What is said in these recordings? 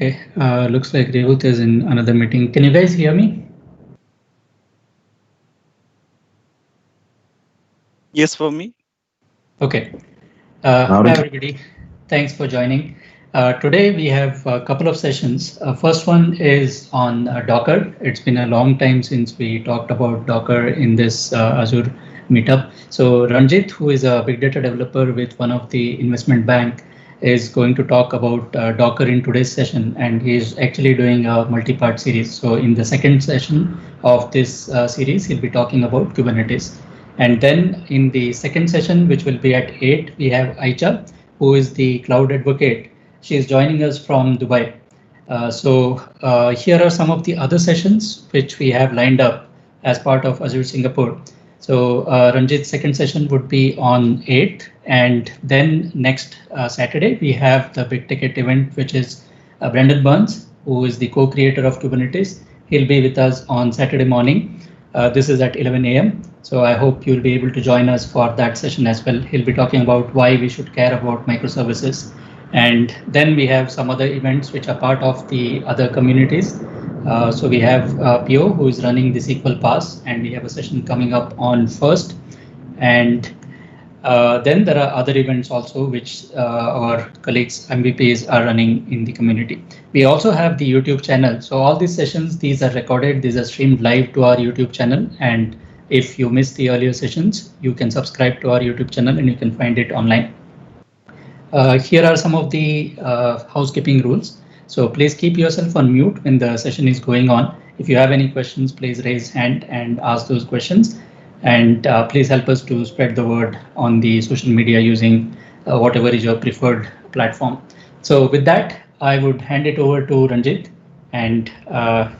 Okay, looks like Revut is in another meeting. Can you guys hear me? Yes, for me. Okay. Hi, everybody. Thanks for joining. Today we have a couple of sessions. First one is on Docker. It's been a long time since we talked about Docker in this Azure meetup. So Ranjit, who is a big data developer with one of the investment bank, is going to talk about Docker in today's session, and he's actually doing a multi-part series. So in the second session of this series, he'll be talking about Kubernetes. And then in the second session, which will be at 8, we have Ayca, who is the cloud advocate. She is joining us from Dubai. Here are some of the other sessions which we have lined up as part of Azure Singapore. So Ranjit's second session would be on 8th, and then next Saturday we have the big ticket event, which is Brendan Burns, who is the co-creator of Kubernetes. He'll be with us on Saturday morning. This is at 11 a.m. So I hope you'll be able to join us for that session as well. He'll be talking about why we should care about microservices. And then we have some other events which are part of the other communities. So we have Pio, who is running the SQL Pass, and we have a session coming up on 1st. And then there are other events also which our colleagues MVPs are running in the community. We also have the YouTube channel. So all these sessions, these are recorded, these are streamed live to our YouTube channel. And if you missed the earlier sessions, you can subscribe to our YouTube channel and you can find it online. Here are some of the housekeeping rules. So please keep yourself on mute when the session is going on. If you have any questions, please raise hand and ask those questions. And please help us to spread the word on the social media using whatever is your preferred platform. So with that, I would hand it over to Ranjit, and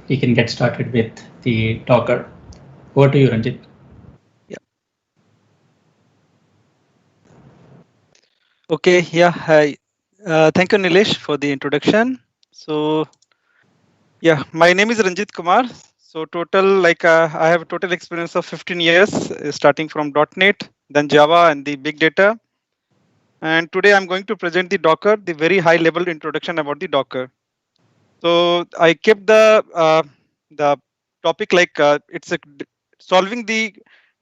he can get started with the talker. Over to you, Ranjit. Yeah. Okay. Yeah. Hi. Thank you, Nilesh, for the introduction. So, yeah, my name is Ranjit Kumar. So total, I have a total experience of 15 years, starting from .NET, then Java and the big data. And today I'm going to present the Docker, the very high level introduction about the Docker. So I kept the topic it's solving the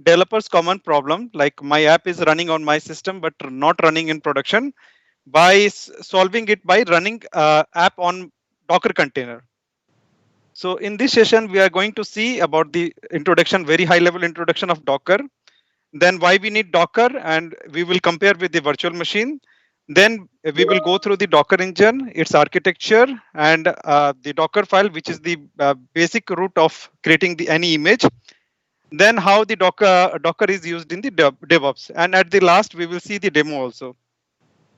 developer's common problem. Like my app is running on my system, but not running in production, by solving it by running app on Docker container. So in this session, we are going to see about the introduction, very high level introduction of Docker, then why we need Docker, and we will compare with the virtual machine. Then we will go through the Docker engine, its architecture, and the Docker file, which is the basic root of creating any image. Then how the Docker is used in the DevOps. And at the last, we will see the demo also.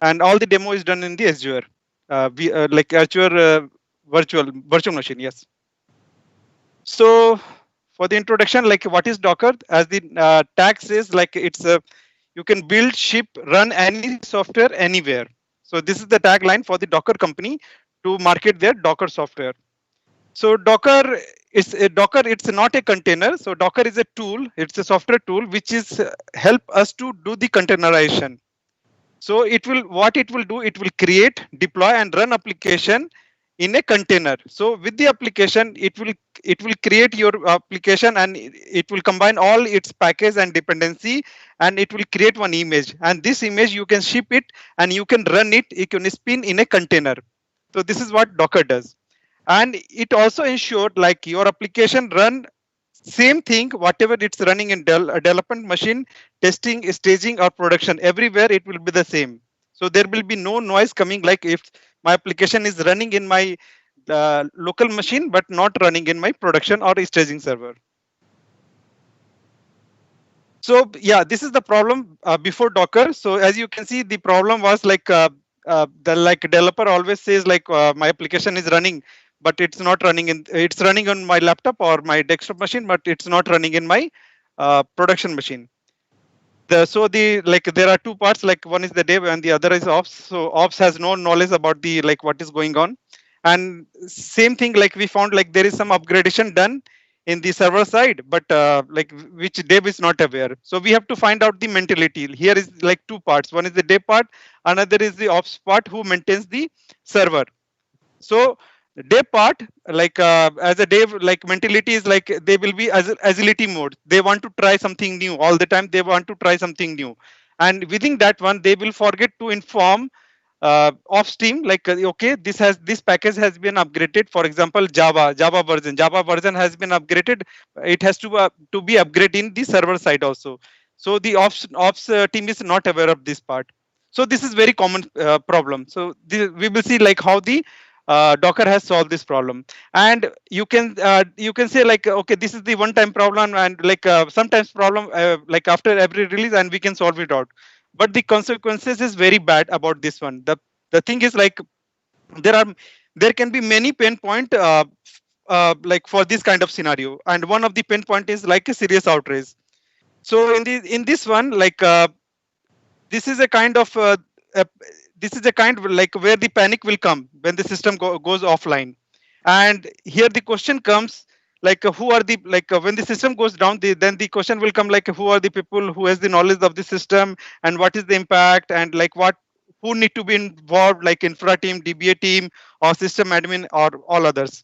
And all the demo is done in the Azure, like Azure virtual machine, yes. So for the introduction, like what is Docker? As the tag says, like it's a, you can build, ship, run any software anywhere. So this is the tagline for the Docker company to market their Docker software. So Docker is Docker. It's not a container. So Docker is a tool. It's a software tool which is help us to do the containerization. So it will, what it will do, it will create, deploy, and run application in a container. So with the application, it will create your application, and it will combine all its package and dependency, and it will create one image. And this image you can ship it, and you can run it. You can spin in a container. So this is what Docker does, and it also ensured like your application run same thing, whatever it's running in development machine, testing, staging, or production, everywhere it will be the same. So there will be no noise coming, like if my application is running in my local machine, but not running in my production or staging server. So yeah, this is the problem before Docker. So as you can see, the problem was like the developer always says like my application is running, but it's not running in, it's running on my laptop or my desktop machine, but it's not running in my production machine. So there are two parts, like one is the dev and the other is ops. So ops has no knowledge about the like what is going on, and same thing, like we found like there is some upgradation done in the server side, but like which dev is not aware. So we have to find out the mentality. Here is like two parts. One is the dev part, another is the ops part who maintains the server. So Dev part, like as a dev, like mentality is like they will be as agility mode. They want to try something new all the time. They want to try something new, and within that one, they will forget to inform off stream, like okay, this package has been upgraded. For example, Java version has been upgraded. It has to be upgraded in the server side also. So the ops team is not aware of this part. So this is very common problem. So we will see like how the Docker has solved this problem. And you can say like okay, this is the one time problem, and like sometimes problem like after every release, and we can solve it out. But the consequences is very bad about this one. The thing is like there are there can be many pain point like for this kind of scenario, and one of the pain point is like a serious outrage. So in this one, like this is a kind of uh, this is a kind of like where the panic will come when the system goes offline. And here the question comes like who are the like when the system goes down, then the question will come like who are the people who has the knowledge of the system, and what is the impact, and like what who need to be involved, like infra team, DBA team, or system admin, or all others.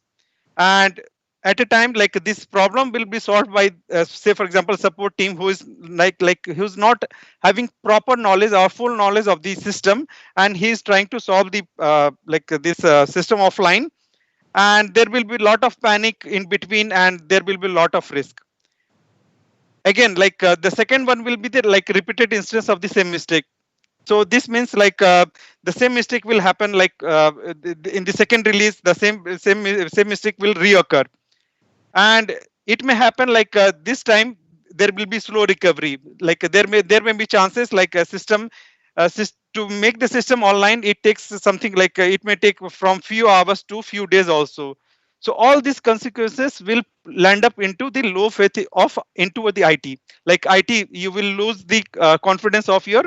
And at a time like this problem will be solved by say for example support team who is like who's not having proper knowledge or full knowledge of the system, and he is trying to solve the like this system offline. And there will be a lot of panic in between, and there will be a lot of risk. Again, like the second one will be the like repeated instance of the same mistake. So this means like the same mistake will happen like in the second release, the same mistake will reoccur. And it may happen like this time there will be slow recovery. Like there may be chances like a system to make the system online, it takes something like it may take from few hours to few days also. So all these consequences will land up into the low faith of into the IT. Like IT, you will lose the confidence of your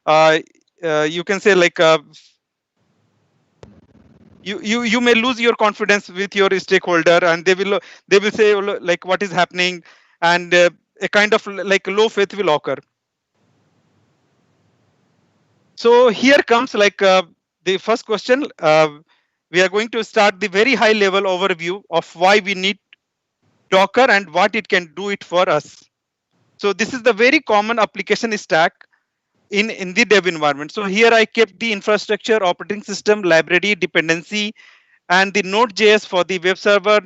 uh, you can say like you may lose your confidence with your stakeholder, and they will say "Oh, like what is happening," and a kind of like low faith will occur. So here comes like the first question. We are going to start the very high level overview of why we need Docker and what it can do it for us. So this is the very common application stack in the dev environment. So here I kept the infrastructure, operating system, library, dependency, and the Node.js for the web server,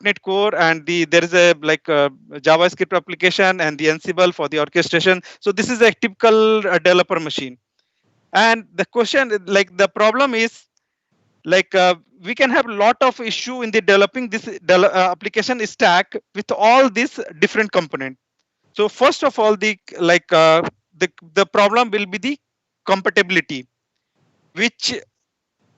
.NET Core, and there is a like a JavaScript application, and the Ansible for the orchestration. So this is a typical developer machine. And the question, like the problem is, like we can have a lot of issue in the developing this application stack with all these different components. So first of all, the like the problem will be the compatibility, which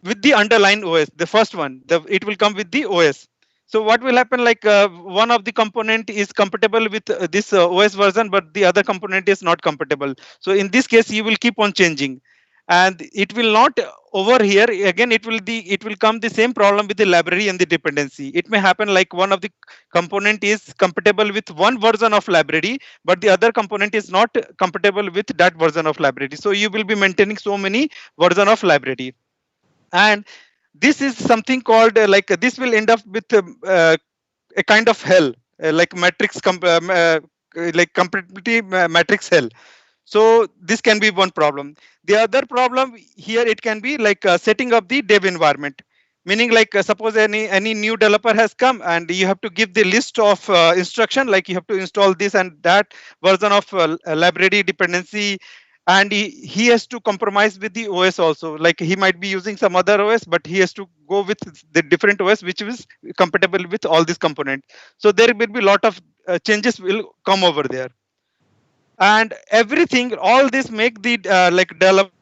with the underlying OS, the first one, it will come with the OS. So what will happen like one of the component is compatible with this OS version, but the other component is not compatible. So in this case, you will keep on changing, and it will not over here again. It will come the same problem with the library and the dependency. It may happen like one of the component is compatible with one version of library, but the other component is not compatible with that version of library. So you will be maintaining so many version of library. And this is something called like this will end up with a kind of hell, like matrix like compatibility matrix hell. So this can be one problem. The other problem here, it can be like setting up the dev environment, meaning like suppose any new developer has come, and you have to give the list of instruction, like you have to install this and that version of library dependency. And he has to compromise with the OS also, like he might be using some other OS, but he has to go with the different OS which is compatible with all these components. So there will be a lot of changes will come over there, and everything all this make the like develop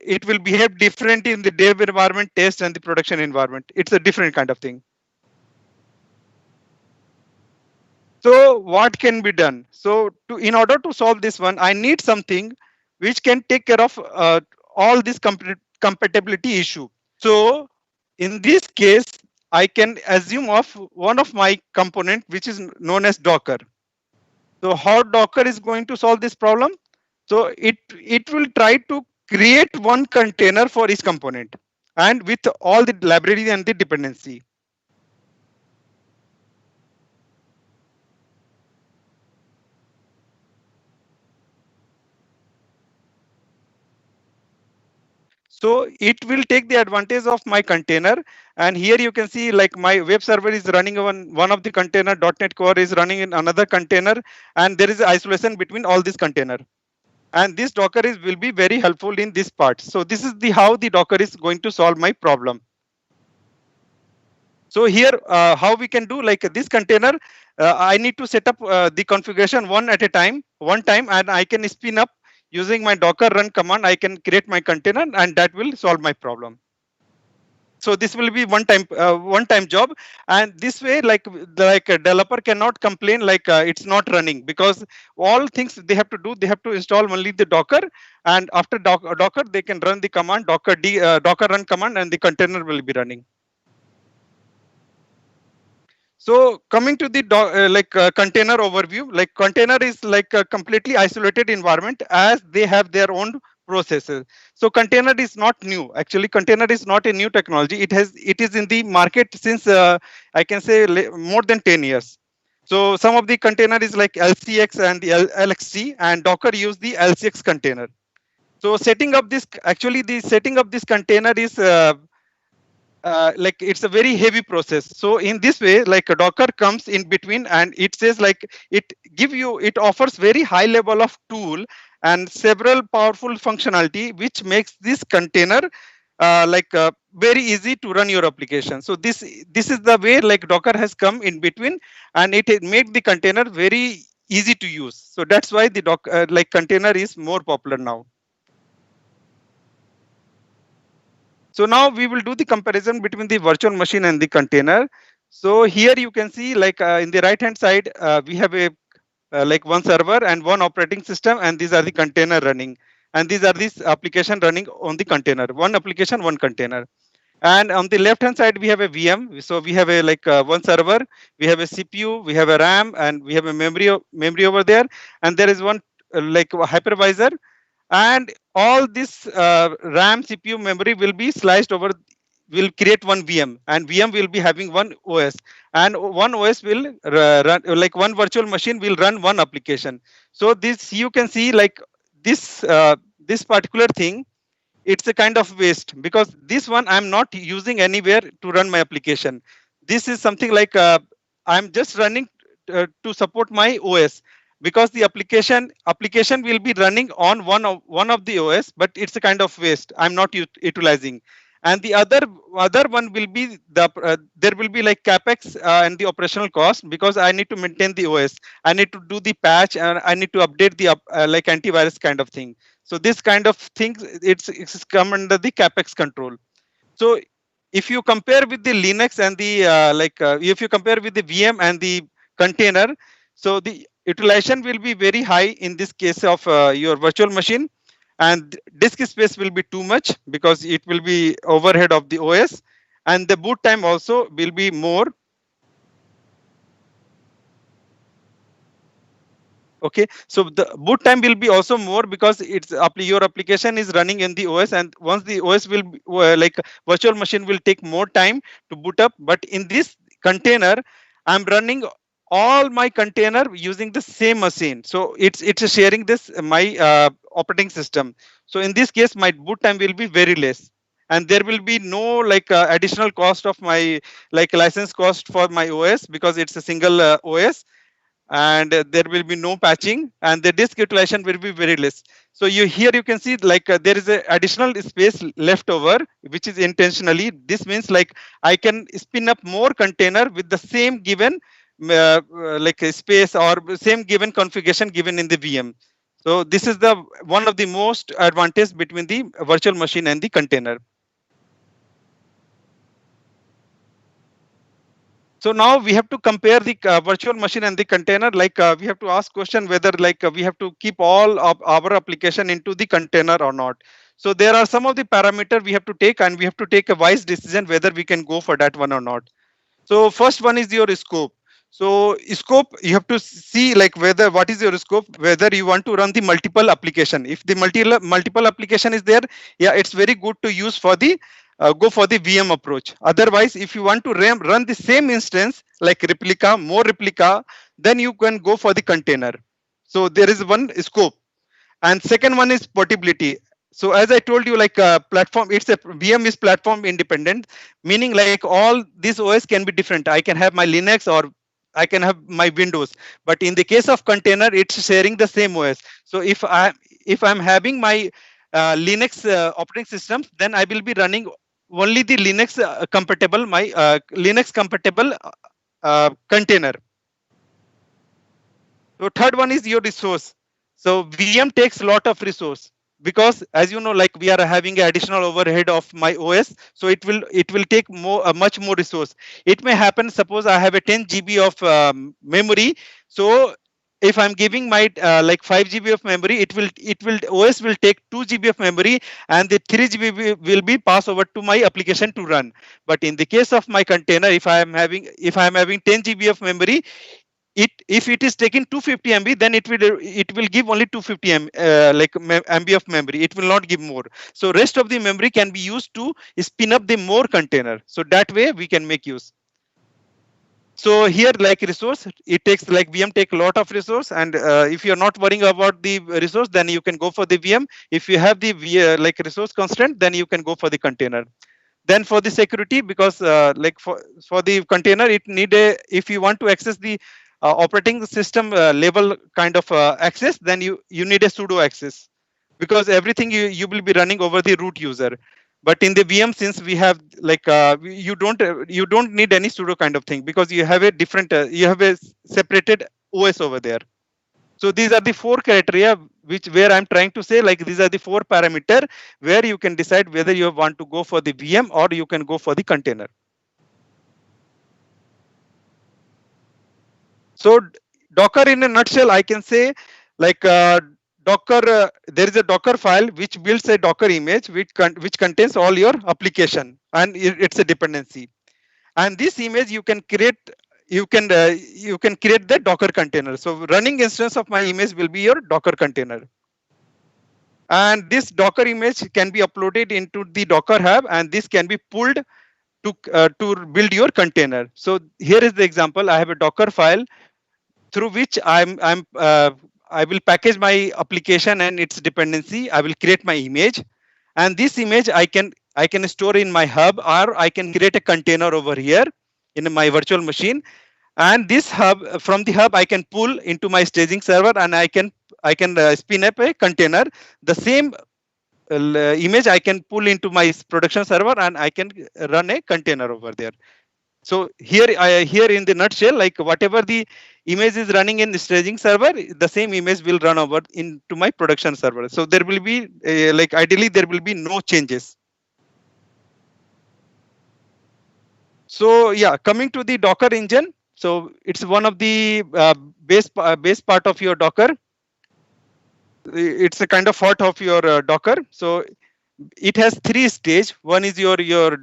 it will behave different in the dev environment, test, and the production environment. It's a different kind of thing. So what can be done? So in order to solve this one, I need something which can take care of all this compatibility issue. So in this case, I can assume of one of my component, which is known as Docker. So how Docker is going to solve this problem? So it will try to create one container for each component and with all the library and the dependency. So it will take the advantage of my container. And here you can see like my web server is running on one of the container, .NET Core is running in another container, and there is isolation between all these container. And this Docker will be very helpful in this part. So this is the how the Docker is going to solve my problem. So here, how we can do like this container, I need to set up the configuration one time, and I can spin up using my Docker run command. I can create my container, and that will solve my problem. So this will be one time job, and this way like a developer cannot complain like it's not running, because all things they have to do, they have to install only the Docker, and after Docker they can run the command Docker run command, and the container will be running. So coming to the container overview, like container is like a completely isolated environment as they have their own processes. So container is not new. Actually, container is not a new technology. It is in the market since I can say more than 10 years. So some of the container is like LCX and the LXC, and Docker use the LCX container. So setting up this, actually the setting up this container is like it's a very heavy process. So in this way, like a Docker comes in between, and it says like it offers very high level of tool and several powerful functionality, which makes this container very easy to run your application. So this is the way like Docker has come in between, and it made the container very easy to use. So that's why the container is more popular now. So now we will do the comparison between the virtual machine and the container. So here you can see like in the right hand side, we have a like one server and one operating system, and these are the container running. And these are this application running on the container, one application, one container. And on the left hand side, we have a VM. So we have a one server, we have a CPU, we have a RAM, and we have a memory over there. And there is one like hypervisor, and all this RAM, CPU, memory will be sliced over, will create one VM, and VM will be having one OS, and one OS will run, like one virtual machine will run one application. So this you can see like this particular thing, it's a kind of waste, because this one I'm not using anywhere to run my application. This is something like I'm just running to support my OS, because the application will be running on one of the OS, but it's a kind of waste I'm not utilizing. And the other one will be there will be like capex and the operational cost, because I need to maintain the OS, I need to do the patch, and I need to update the like antivirus kind of thing. So this kind of things, it's come under the capex control. So if you compare with the Linux and the if you compare with the VM and the container, so the utilization will be very high in this case of your virtual machine, and disk space will be too much because it will be overhead of the OS, and the boot time also will be more. Okay, so the boot time will be also more, because it's your application is running in the OS, and once the OS will be, like virtual machine will take more time to boot up. But in this container, I'm running all my container using the same machine, so it's sharing this my operating system. So in this case, my boot time will be very less, and there will be no like additional cost of my like license cost for my OS, because it's a single OS, and there will be no patching, and the disk utilization will be very less. So here you can see like there is a additional space left over, which is intentionally. This means like I can spin up more container with the same given like a space or same given configuration given in the VM. So this is the one of the most advantage between the virtual machine and the container. So now we have to compare the virtual machine and the container. Like we have to ask question whether like we have to keep all of our application into the container or not. So there are some of the parameter we have to take, and we have to take a wise decision whether we can go for that one or not. So first one is your scope. So scope, you have to see like whether what is your scope, whether you want to run the multiple application. If the multiple application is there, yeah, it's very good to use for the go for the VM approach. Otherwise, if you want to run the same instance like replica, more replica, then you can go for the container. So there is one scope. And second one is portability. So as I told you, like platform, it's a VM is platform independent, meaning like all these OS can be different. I can have my Linux or I can have my Windows, but in the case of container, it's sharing the same OS. So if I'm having my Linux operating system, then I will be running only the Linux compatible Linux compatible container. So third one is your resource. So VM takes a lot of resource, because as you know, like we are having an additional overhead of my OS. So it will take much more resource. It may happen, suppose I have a 10 GB of memory. So if I'm giving my like 5 GB of memory, it will OS will take 2 GB of memory, and the 3 GB will be passed over to my application to run. But in the case of my container, if I'm having 10 GB of memory, if it is taking 250 MB, then it will give only 250 MB of memory. It will not give more. So rest of the memory can be used to spin up the more container. So that way we can make use. So here, like resource, it takes like VM take a lot of resource, and if you're not worrying about the resource, then you can go for the VM. If you have the like resource constraint, then you can go for the container. Then for the security, because like for the container, it need a, if you want to access the operating system level kind of access, then you need a sudo access, because everything you will be running over the root user. But in the VM, since we have like you don't need any sudo kind of thing, because you have a different you have a separated OS over there. So these are the four criteria where I'm trying to say, like these are the four parameter where you can decide whether you want to go for the VM or you can go for the container. So Docker in a nutshell, I can say like Docker, there is a Docker file which builds a Docker image which contains all your application, and it's a dependency. And this image you can create, you can create the Docker container. So running instance of my image will be your Docker container. And this Docker image can be uploaded into the Docker Hub, and this can be pulled to build your container. So here is the example. I have a Docker file through which I will package my application and its dependency. I will create my image, and this image I can store in my hub, or I can create a container over here in my virtual machine. And this hub, from the hub, I can pull into my staging server, and I can spin up a container. The same image I can pull into my production server, and I can run a container over there. So here in the nutshell, like whatever the image is running in the staging server, the same image will run over into my production server. So there will be like ideally there will be no changes. So yeah, coming to the Docker engine. So it's one of the base part of your Docker. It's a kind of heart of your Docker. So it has three stages. One is your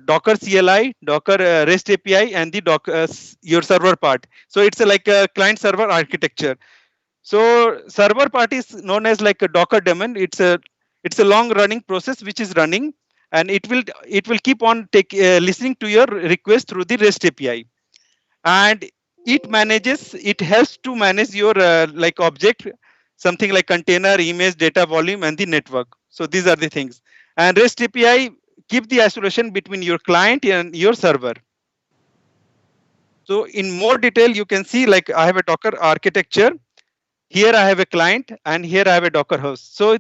Docker CLI, Docker REST API, and the Docker your server part. So it's like a client server architecture. So server part is known as like a Docker daemon. It's a long running process which is running, and it will keep on listening to your request through the REST API, and it helps to manage your like object, something like container, image, data volume, and the network. So these are the things. And REST API keep the isolation between your client and your server. So in more detail, you can see like I have a Docker architecture. Here I have a client, and here I have a Docker host. So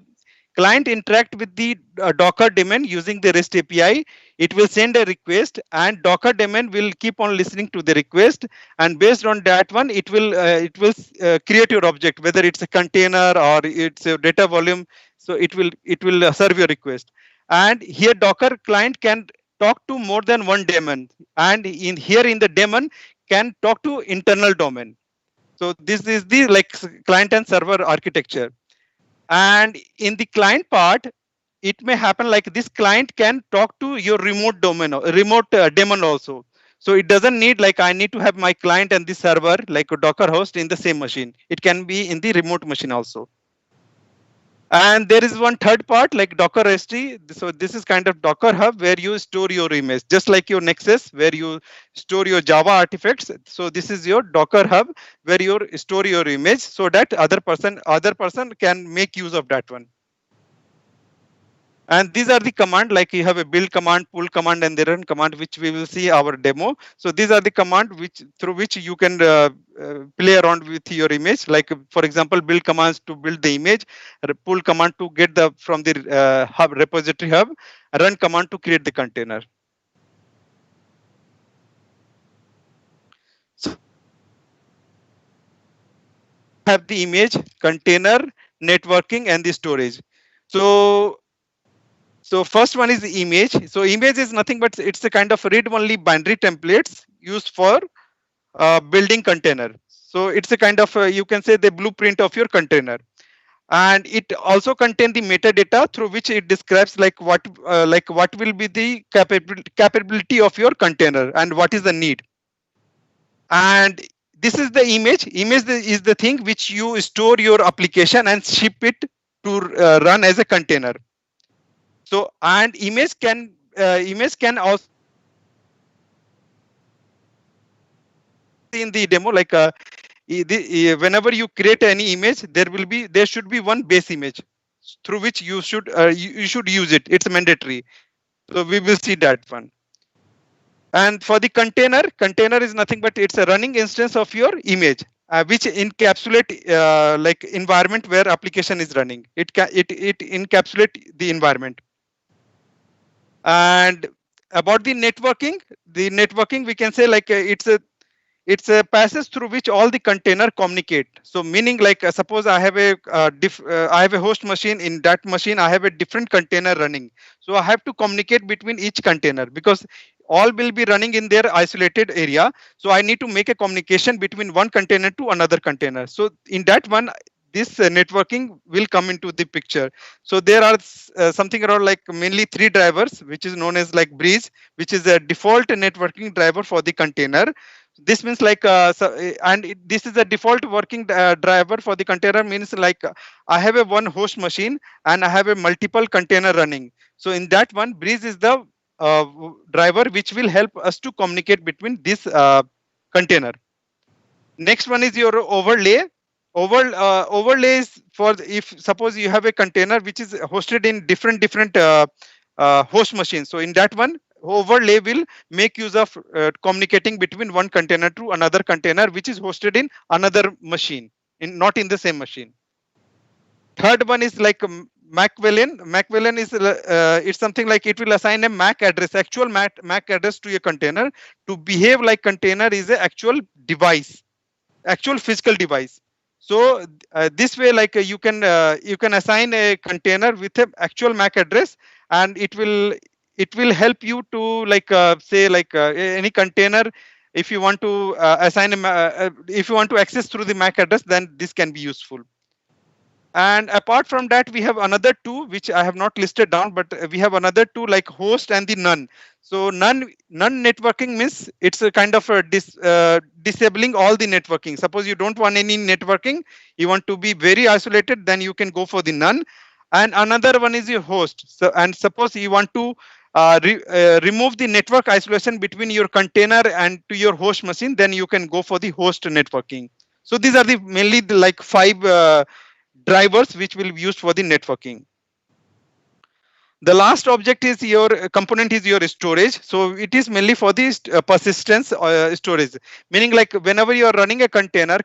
client interact with the Docker daemon using the REST API. It will send a request, and Docker daemon will keep on listening to the request. And based on that one, it will create your object, whether it's a container or it's a data volume. So it will serve your request. And here Docker client can talk to more than one daemon, and in the daemon can talk to internal domain. So this is the like client and server architecture. And in the client part, it may happen like this client can talk to your remote domain, remote daemon also. So it doesn't need like I need to have my client and the server like a Docker host in the same machine. It can be in the remote machine also. And there is one third part like Docker S3. So this is kind of Docker Hub where you store your image, just like your Nexus where you store your Java artifacts. So this is your Docker Hub where you store your image so that other person can make use of that one. And these are the command, like you have a build command, pull command, and the run command, which we will see our demo. So these are the command which through which you can play around with your image. Like for example, build commands to build the image, pull command to get the from the hub repository hub, run command to create the container. So have the image, container, networking, and the storage. So first one is the image. So image is nothing but it's a kind of read-only binary templates used for building container. So it's a kind of you can say the blueprint of your container, and it also contains the metadata through which it describes like what will be the capability of your container and what is the need. And this is the image. Image is the thing which you store your application and ship it to run as a container. So and image can also in the demo like whenever you create any image, there should be one base image through which you should use it. It's mandatory. So we will see that one. And for the container is nothing but it's a running instance of your image, which encapsulate like environment where application is running. It encapsulate the environment. And about the networking we can say like it's a passage through which all the container communicate. So meaning like suppose I have a host machine. In that machine I have a different container running, so I have to communicate between each container because all will be running in their isolated area. So I need to make a communication between one container to another container. So in that one this networking will come into the picture. So there are something around like mainly 3 drivers, which is known as like Breeze, which is a default networking driver for the container. This means like this is a default working driver for the container. Means like I have a one host machine and I have a multiple container running. So in that one, Breeze is the driver which will help us to communicate between this container. Next one is your overlay. Overlay is for if suppose you have a container which is hosted in different host machines. So in that one, overlay will make use of communicating between one container to another container which is hosted in another machine, not in the same machine. Third one is like MacVLAN. MacVLAN is it's something like it will assign a MAC address, actual MAC address to a container to behave like container is an actual device, actual physical device. So this way, like you can assign a container with an actual MAC address, and it will help you to like say like any container. If you want to assign if you want to access through the MAC address, then this can be useful. And apart from that, we have another 2 which I have not listed down, but we have another 2 like host and the none. So none networking means it's a kind of a disabling all the networking. Suppose you don't want any networking, you want to be very isolated, then you can go for the none. And another one is your host. So and suppose you want to remove the network isolation between your container and to your host machine, then you can go for the host networking. So these are the mainly the like 5 drivers which will be used for the networking. The last object is your component is your storage. So it is mainly for the persistence storage, meaning like whenever you are running a container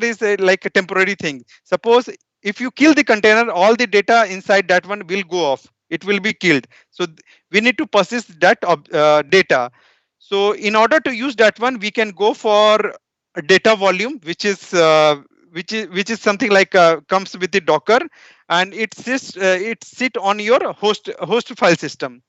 is like a temporary thing. Suppose if you kill the container, all the data inside that one will go off. It will be killed. So we need to persist that data. So in order to use that one, we can go for a data volume, which is something like comes with the Docker, and it sit on your host file system.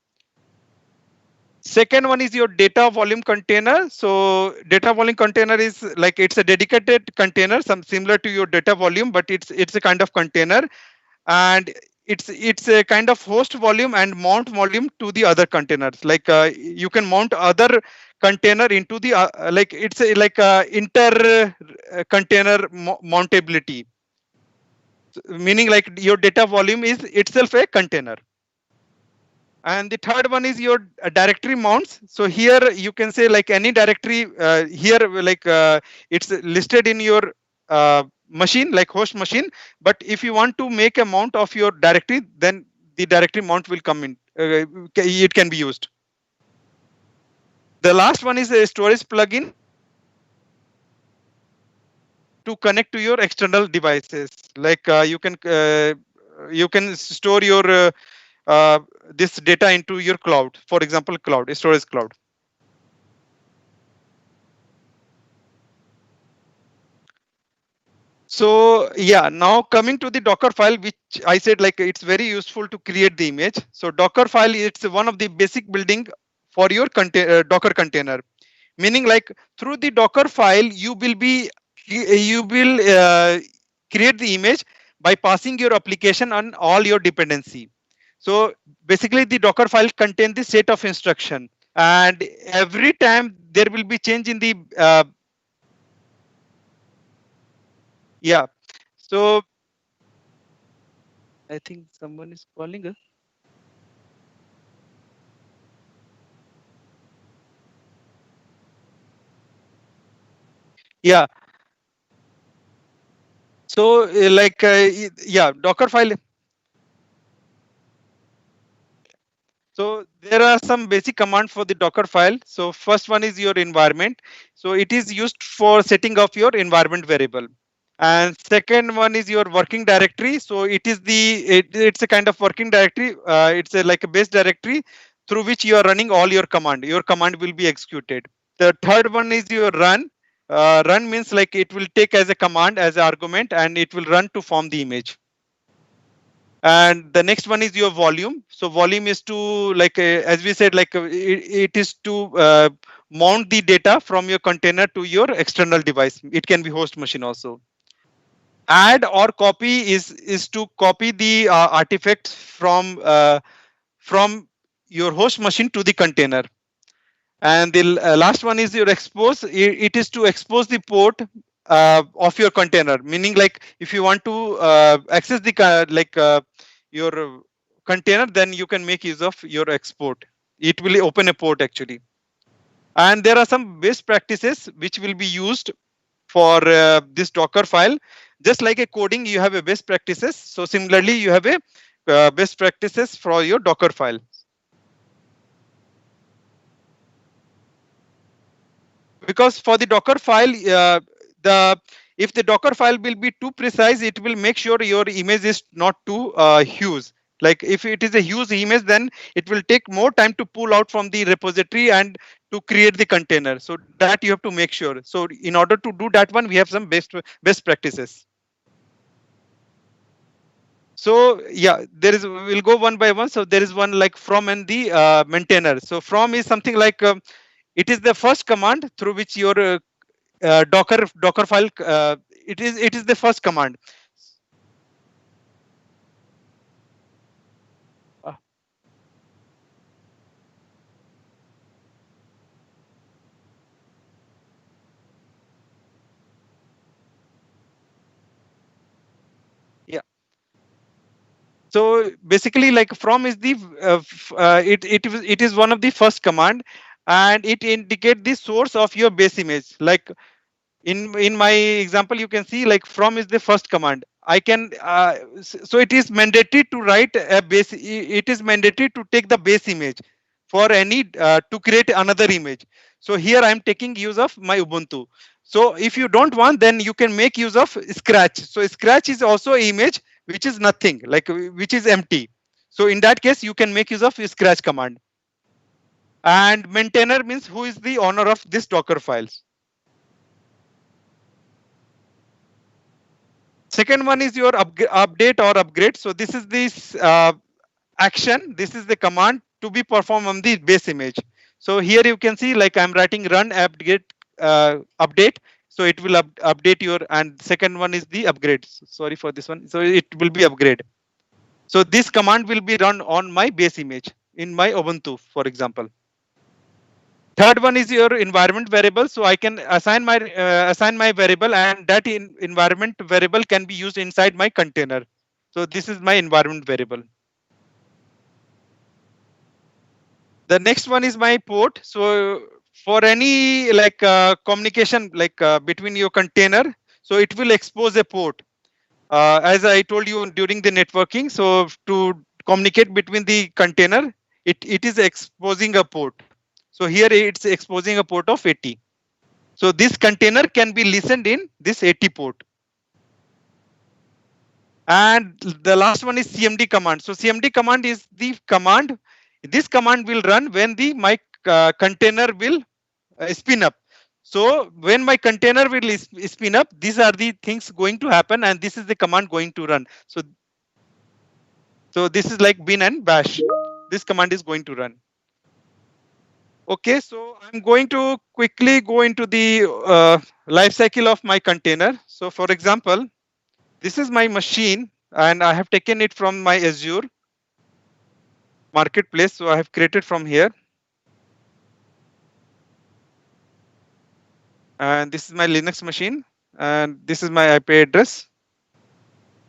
Second one is your data volume container. So data volume container is like it's a dedicated container, some similar to your data volume, but it's a kind of container, and it's a kind of host volume and mount volume to the other containers. Like you can mount other container into the like it's a, like inter container mountability, meaning like your data volume is itself a container. And the third one is your directory mounts. So here you can say like any directory here, like it's listed in your machine, like host machine. But if you want to make a mount of your directory, then the directory mount will come in. It can be used. The last one is a storage plugin to connect to your external devices. Like you can store your this data into your cloud, for example, cloud storage cloud. So yeah, now coming to the Docker file, which I said like it's very useful to create the image. So Docker file, it's one of the basic building for your Docker container. Meaning like through the Docker file, you will create the image by passing your application on all your dependency. So basically the Docker file contains the set of instruction, and every time there will be change in the yeah. So I think someone is calling us. Yeah. So like yeah, Docker file. So there are some basic commands for the Docker file. So first one is your environment. So it is used for setting up your environment variable. And second one is your working directory. So it's a kind of working directory. It's like a base directory through which you are running all your command. Your command will be executed. The third one is your run. Run means like it will take as a command as an argument, and it will run to form the image. And the next one is your volume. So volume is to like as we said, like it is to mount the data from your container to your external device. It can be host machine also. Add or copy is to copy the artifacts from your host machine to the container. And the last one is your expose. It is to expose the port of your container, meaning like if you want to access the your container, then you can make use of your export. It will open a port actually. And there are some best practices which will be used for this Docker file. Just like a coding, you have a best practices. So similarly, you have a best practices for your Docker file. Because for the Docker file, if the Docker file will be too precise, it will make sure your image is not too huge. Like if it is a huge image, then it will take more time to pull out from the repository and to create the container. So that you have to make sure. So in order to do that one, we have some best practices. So yeah, we'll go one by one. So there is one like from and the maintainer. So from is something like it is the first command through which your Docker file. It is the first command. Yeah. So basically, like from is the it is one of the first command, and it indicate the source of your base image. Like in my example, you can see like from is the first command. I can so it is mandatory to write a base. It is mandatory to take the base image for any to create another image. So here I am taking use of my Ubuntu. So if you don't want, then you can make use of Scratch. So Scratch is also an image which is nothing, like which is empty. So in that case, you can make use of Scratch command. And maintainer means who is the owner of this Docker files. Second one is your update or upgrade. So this is this action. This is the command to be performed on the base image. So here you can see like I'm writing run update update. So it will update your, and second one is the upgrade. Sorry for this one. So it will be upgrade. So this command will be run on my base image in my Ubuntu, for example. Third one is your environment variable. So I can assign my variable, and that environment variable can be used inside my container. So this is my environment variable. The next one is my port. So for any like communication like between your container, so it will expose a port. As I told you during the networking, so to communicate between the container, it is exposing a port. So here it's exposing a port of 80. So this container can be listened in this 80 port. And the last one is CMD command. So CMD command is the command. This command will run when the my container will spin up. So when my container will spin up, these are the things going to happen, and this is the command going to run. So this is like bin and bash. This command is going to run. Okay, so I'm going to quickly go into the life cycle of my container. So for example, this is my machine, and I have taken it from my Azure marketplace. So I have created from here. And this is my Linux machine, and this is my IP address.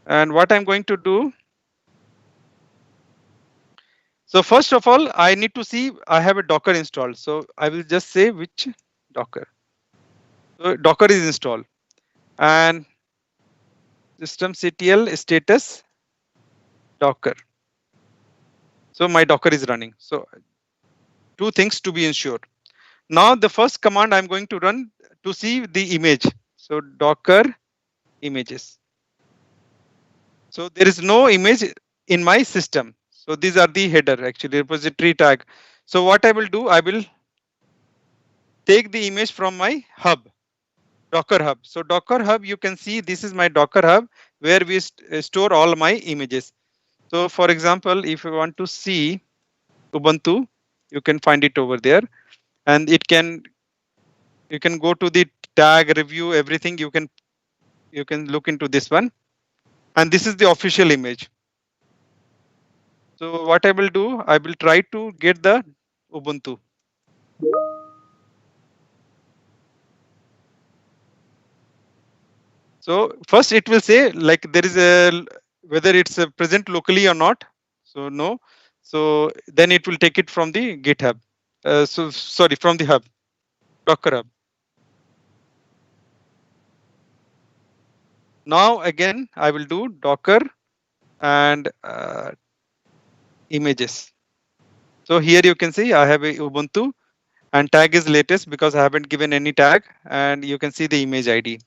And what I'm going to do, so first of all, I need to see I have a Docker installed. So I will just say which Docker. So Docker is installed, and systemctl status Docker. So my Docker is running. So two things to be ensured. Now the first command I'm going to run to see the image. So Docker images. So there is no image in my system. So these are the header, actually repository tag. So what I will do, I will take the image from my hub, Docker hub. So Docker hub, you can see this is my Docker hub where we store all my images. So for example, if you want to see Ubuntu, you can find it over there, and you can go to the tag review everything. You can look into this one, and this is the official image. So what I will do, I will try to get the Ubuntu. So first it will say like there is a whether it's present locally or not. So no. So then it will take it from the GitHub. So sorry, from the hub, Docker hub. Now again, I will do Docker and images. So here you can see I have a Ubuntu, and tag is latest because I haven't given any tag, and you can see the image ID.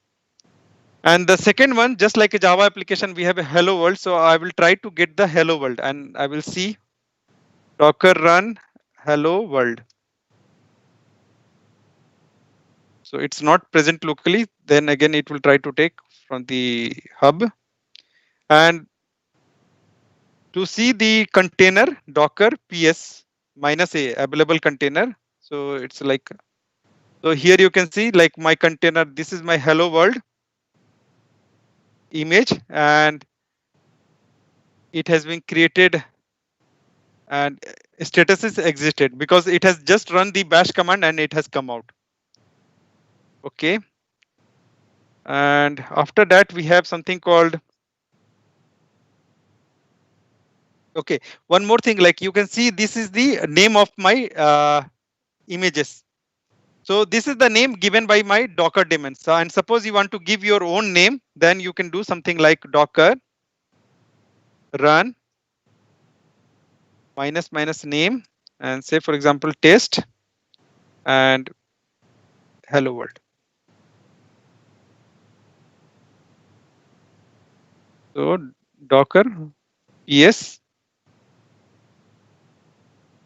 And the second one, just like a Java application, we have a hello world. So I will try to get the hello world, and I will see Docker run hello world. So it's not present locally. Then again, it will try to take from the hub. And to see the container Docker ps -a available container. So it's like, so here you can see like my container, this is my hello world image, and it has been created, and status is existed because it has just run the bash command and it has come out. Okay. And after that, we have something called, okay, one more thing, like you can see this is the name of my images. So this is the name given by my Docker daemon. So, and suppose you want to give your own name, then you can do something like Docker run -- name, and say, for example, test and hello world. So Docker ps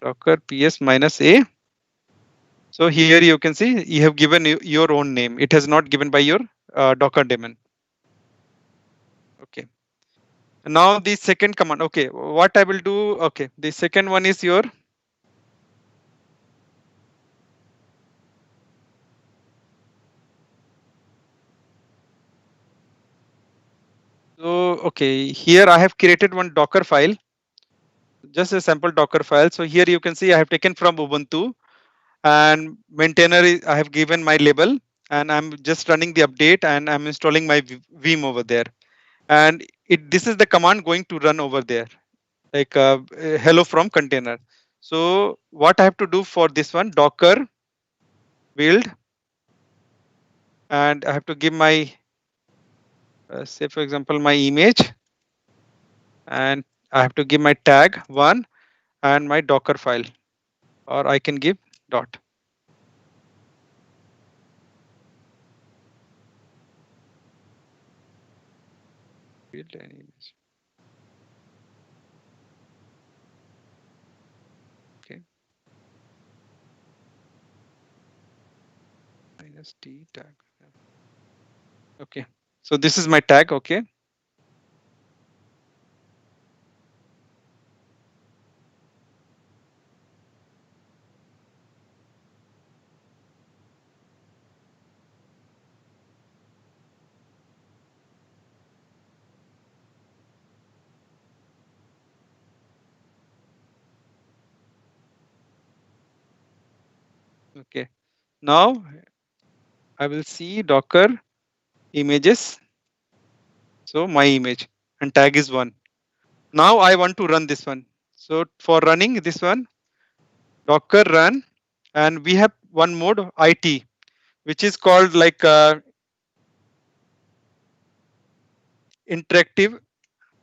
-a. So here you can see you have given your own name. It has not given by your Docker daemon. Okay. Now the second command. Okay, what I will do. Okay, the second one is your So, okay, here I have created one Docker file, just a sample Docker file. So here you can see I have taken from Ubuntu, and maintainer I have given my label, and I'm just running the update, and I'm installing my Vim over there. And this is the command going to run over there, like hello from container. So what I have to do for this one, Docker build, and I have to give my say for example my image, and I have to give my tag one and my Docker file, or I can give dot. Build an image. Okay. Minus t tag. Okay. So this is my tag. Okay. Okay. Now I will see Docker images. So my image and tag is one. Now I want to run this one. So for running this one, Docker run, and we have one mode IT, which is called like interactive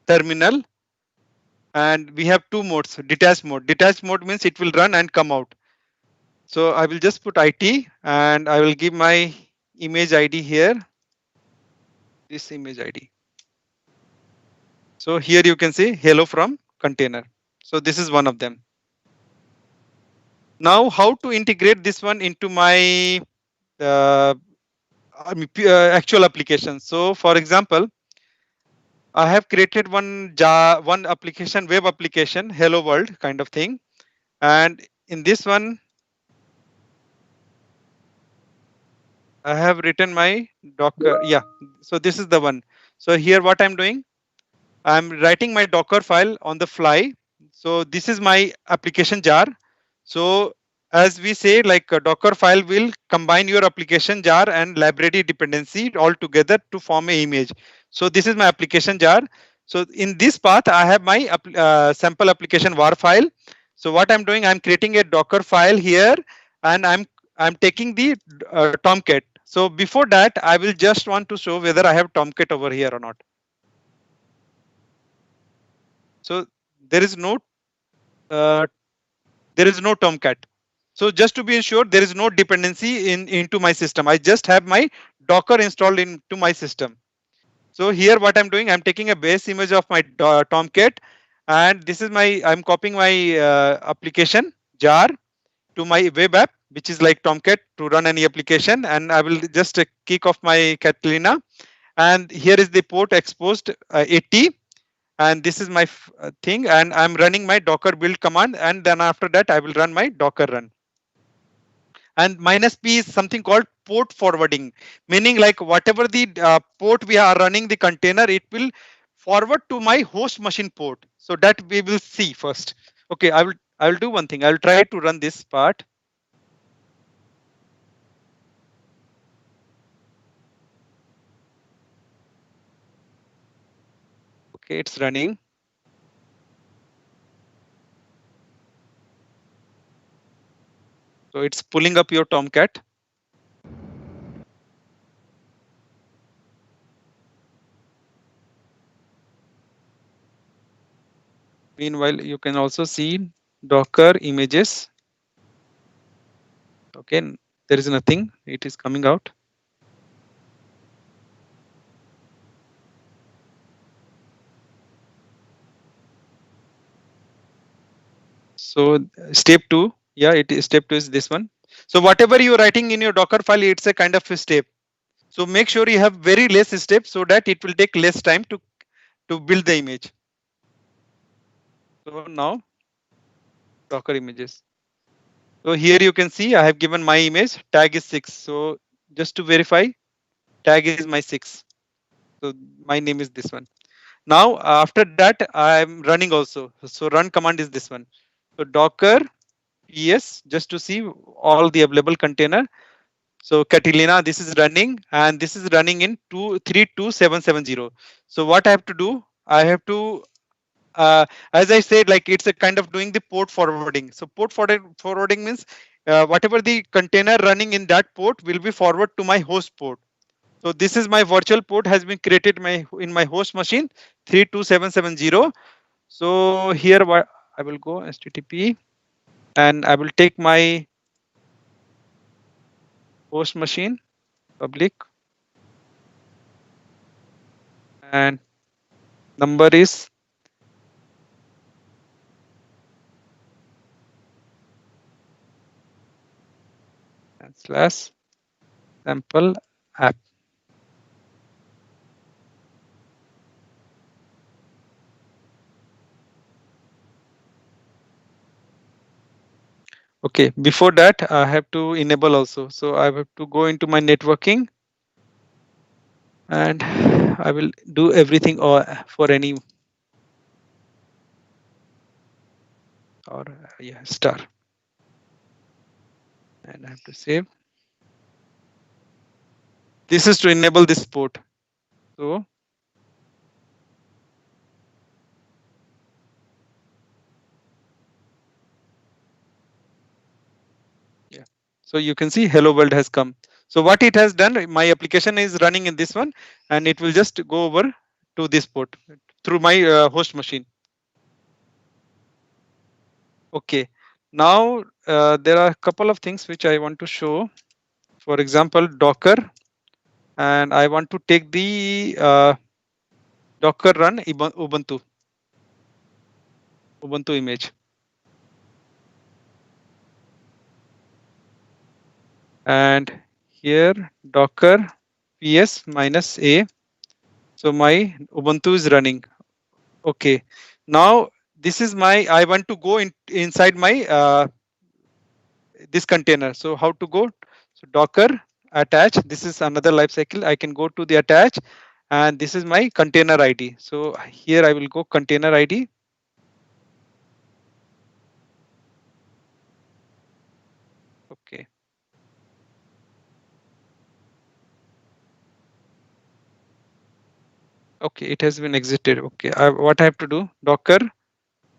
terminal, and we have two modes, detached mode. Detached mode means it will run and come out. So I will just put IT, and I will give my image ID here, this image ID. So here you can see hello from container. So this is one of them. Now how to integrate this one into my actual application. So for example, I have created one application, web application, hello world kind of thing. And in this one, I have written my Docker. Yeah, so this is the one. So here what I'm doing, I'm writing my Docker file on the fly. So this is my application jar. So as we say, like a Docker file will combine your application jar and library dependency all together to form an image. So this is my application jar. So in this path, I have my sample application var file. So what I'm doing, I'm creating a Docker file here, and I'm taking the Tomcat. So before that, I will just want to show whether I have Tomcat over here or not. So there is no uh, Tomcat. So just to be sure, there is no dependency into my system. I just have my Docker installed into my system. So here what I'm doing, I'm taking a base image of my Tomcat, and this is my, I'm copying my application jar to my web app, which is like Tomcat to run any application. And I will just kick off my Catalina. And here is the port exposed 80. And this is my thing, and I'm running my Docker build command, and then after that I will run my Docker run. And -p is something called port forwarding, meaning like whatever the port we are running the container, it will forward to my host machine port. So that we will see first. Okay, I will do one thing. I will try to run this part. Okay, it's running. So it's pulling up your Tomcat. Meanwhile, you can also see Docker images. Okay, there is nothing. It is coming out. So step 2, yeah, it is step 2 is this one. So whatever you're writing in your Docker file, it's a kind of a step. So make sure you have very less steps so that it will take less time to build the image. So now Docker images. So here you can see I have given my image, tag is 6. So just to verify, tag is my 6. So my name is this one. Now after that I'm running also. So run command is this one. So Docker ps just to see all the available container. So Catalina, this is running and this is running in 32770. So what I have to do, I have to as I said, like it's a kind of doing the port forwarding. So forwarding means whatever the container running in that port will be forward to my host port. So this is my virtual port has been created in my host machine 32770. So here what I will go HTTP and I will take my host machine public and number is slash sample app. Okay, before that I have to enable also. So I have to go into my networking and I will do everything or for any or yeah star and I have to save. This is to enable this port. So yeah, so you can see hello world has come. So what it has done, my application is running in this one and it will just go over to this port through my host machine. Okay, now there are a couple of things which I want to show. For example, Docker, and I want to take the Docker run Ubuntu image. And here Docker ps minus a. So my Ubuntu is running. Okay, now this is my, I want to go inside my this container. So how to go? So Docker attach. This is another lifecycle. I can go to the attach, and this is my container ID. So here I will go container ID. Okay. Okay, it has been exited. Okay, what I have to do? Docker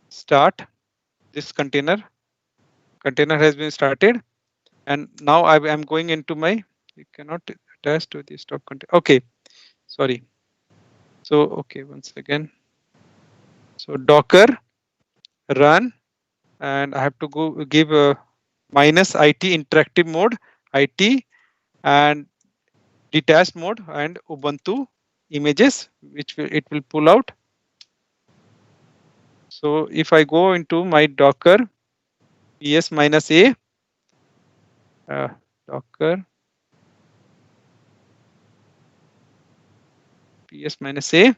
start this container. Container has been started, and now I am going into my. You cannot attach to the stop container. Okay, sorry. So okay, once again. So Docker run, and I have to go give a minus IT interactive mode, IT, and detached mode and Ubuntu images, which it will pull out. So if I go into my Docker ps minus a Docker ps minus a.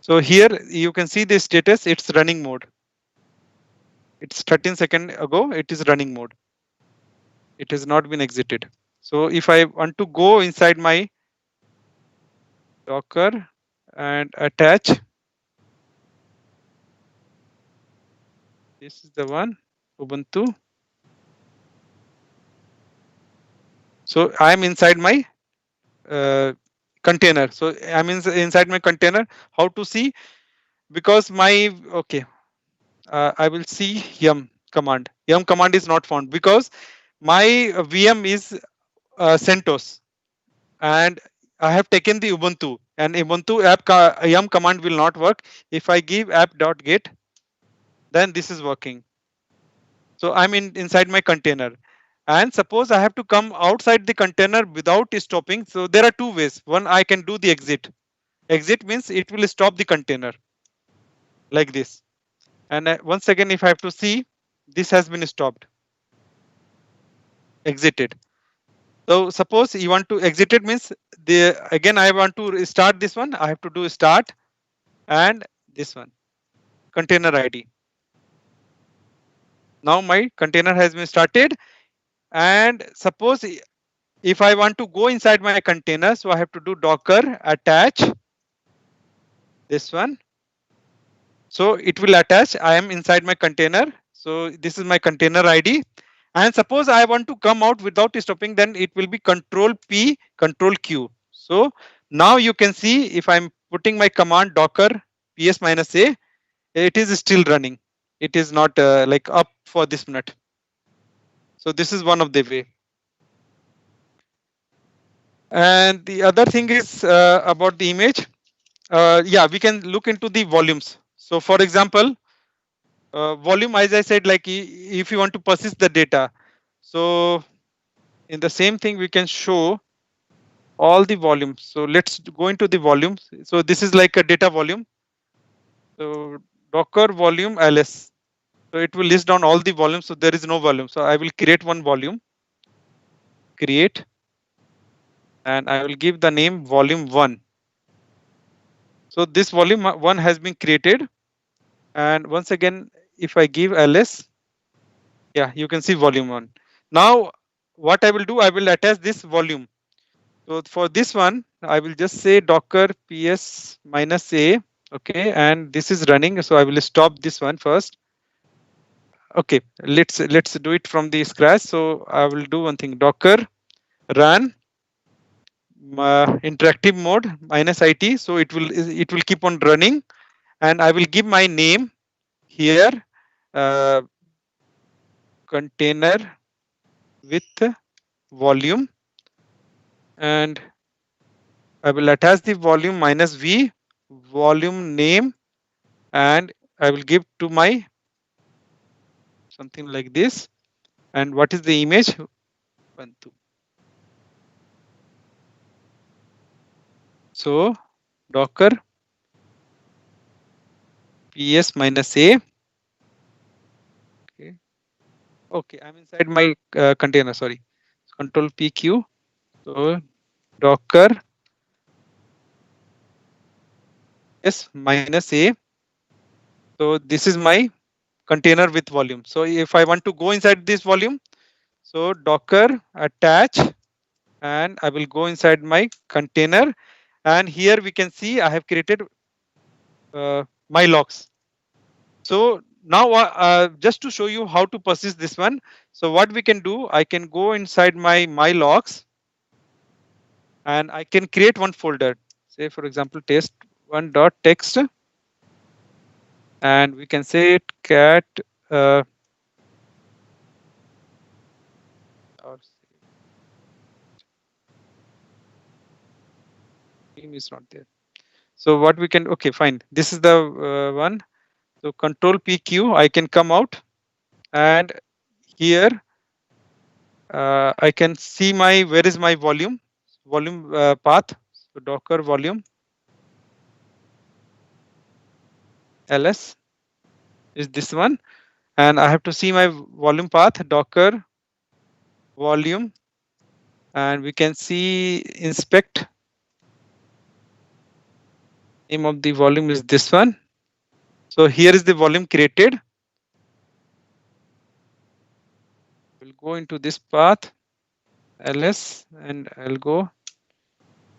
So here you can see the status. It's running mode. It's 13 seconds ago. It is running mode. It has not been exited. So if I want to go inside my Docker and attach, this is the one Ubuntu. So I'm inside my container. So I'm inside my container. How to see? Because my okay, I will see yum command. Yum command is not found because my VM is CentOS, and I have taken the Ubuntu, and Ubuntu app yum command will not work. If I give app.get, then this is working. So I'm inside my container. And suppose I have to come outside the container without stopping. So there are two ways. One, I can do the exit. Exit means it will stop the container like this. And once again, if I have to see, this has been stopped, exited. So suppose you want to exit it means again I want to start this one. I have to do start and this one container ID. Now my container has been started, and suppose if I want to go inside my container, so I have to do Docker attach this one. So it will attach. I am inside my container. So this is my container ID. And suppose I want to come out without stopping, then it will be Control P, Control Q. So now you can see if I'm putting my command docker ps -a, it is still running. It is not like up for this minute. So this is one of the way. And the other thing is about the image. Yeah, we can look into the volumes. So for example, volume, as I said, like if you want to persist the data. So in the same thing, we can show all the volumes. So let's go into the volumes. So this is like a data volume. So docker volume ls. So it will list down all the volumes. So there is no volume. So I will create one volume, create, and I will give the name volume 1. So this volume 1 has been created. And once again, if I give ls, yeah, you can see volume 1. Now, what I will do, I will attach this volume. So for this one, I will just say docker ps -a. Okay, and this is running. So I will stop this one first. Okay, let's do it from the scratch. So I will do one thing, docker run interactive mode -it. So it will keep on running, and I will give my name here, container with volume, and I will attach the volume -v, volume name, and I will give to my something like this. And what is the image? 1, 2. So docker ps -a. Okay. Okay, I'm inside my container. Sorry, Control PQ. So docker s -a. So this is my container with volume. So if I want to go inside this volume, so docker attach, and I will go inside my container. And here we can see I have created my logs. So now just to show you how to persist this one. So what we can do, I can go inside my logs, and I can create one folder. Say for example, test1.txt, and we can say it cat or name is not there. So what we can, okay, fine. This is the one. So Control PQ, I can come out, and here I can see my, where is my volume path. So docker volume ls is this one, and I have to see my volume path, docker volume, and we can see inspect. Name of the volume is this one. So here is the volume created. We'll go into this path ls, and I'll go.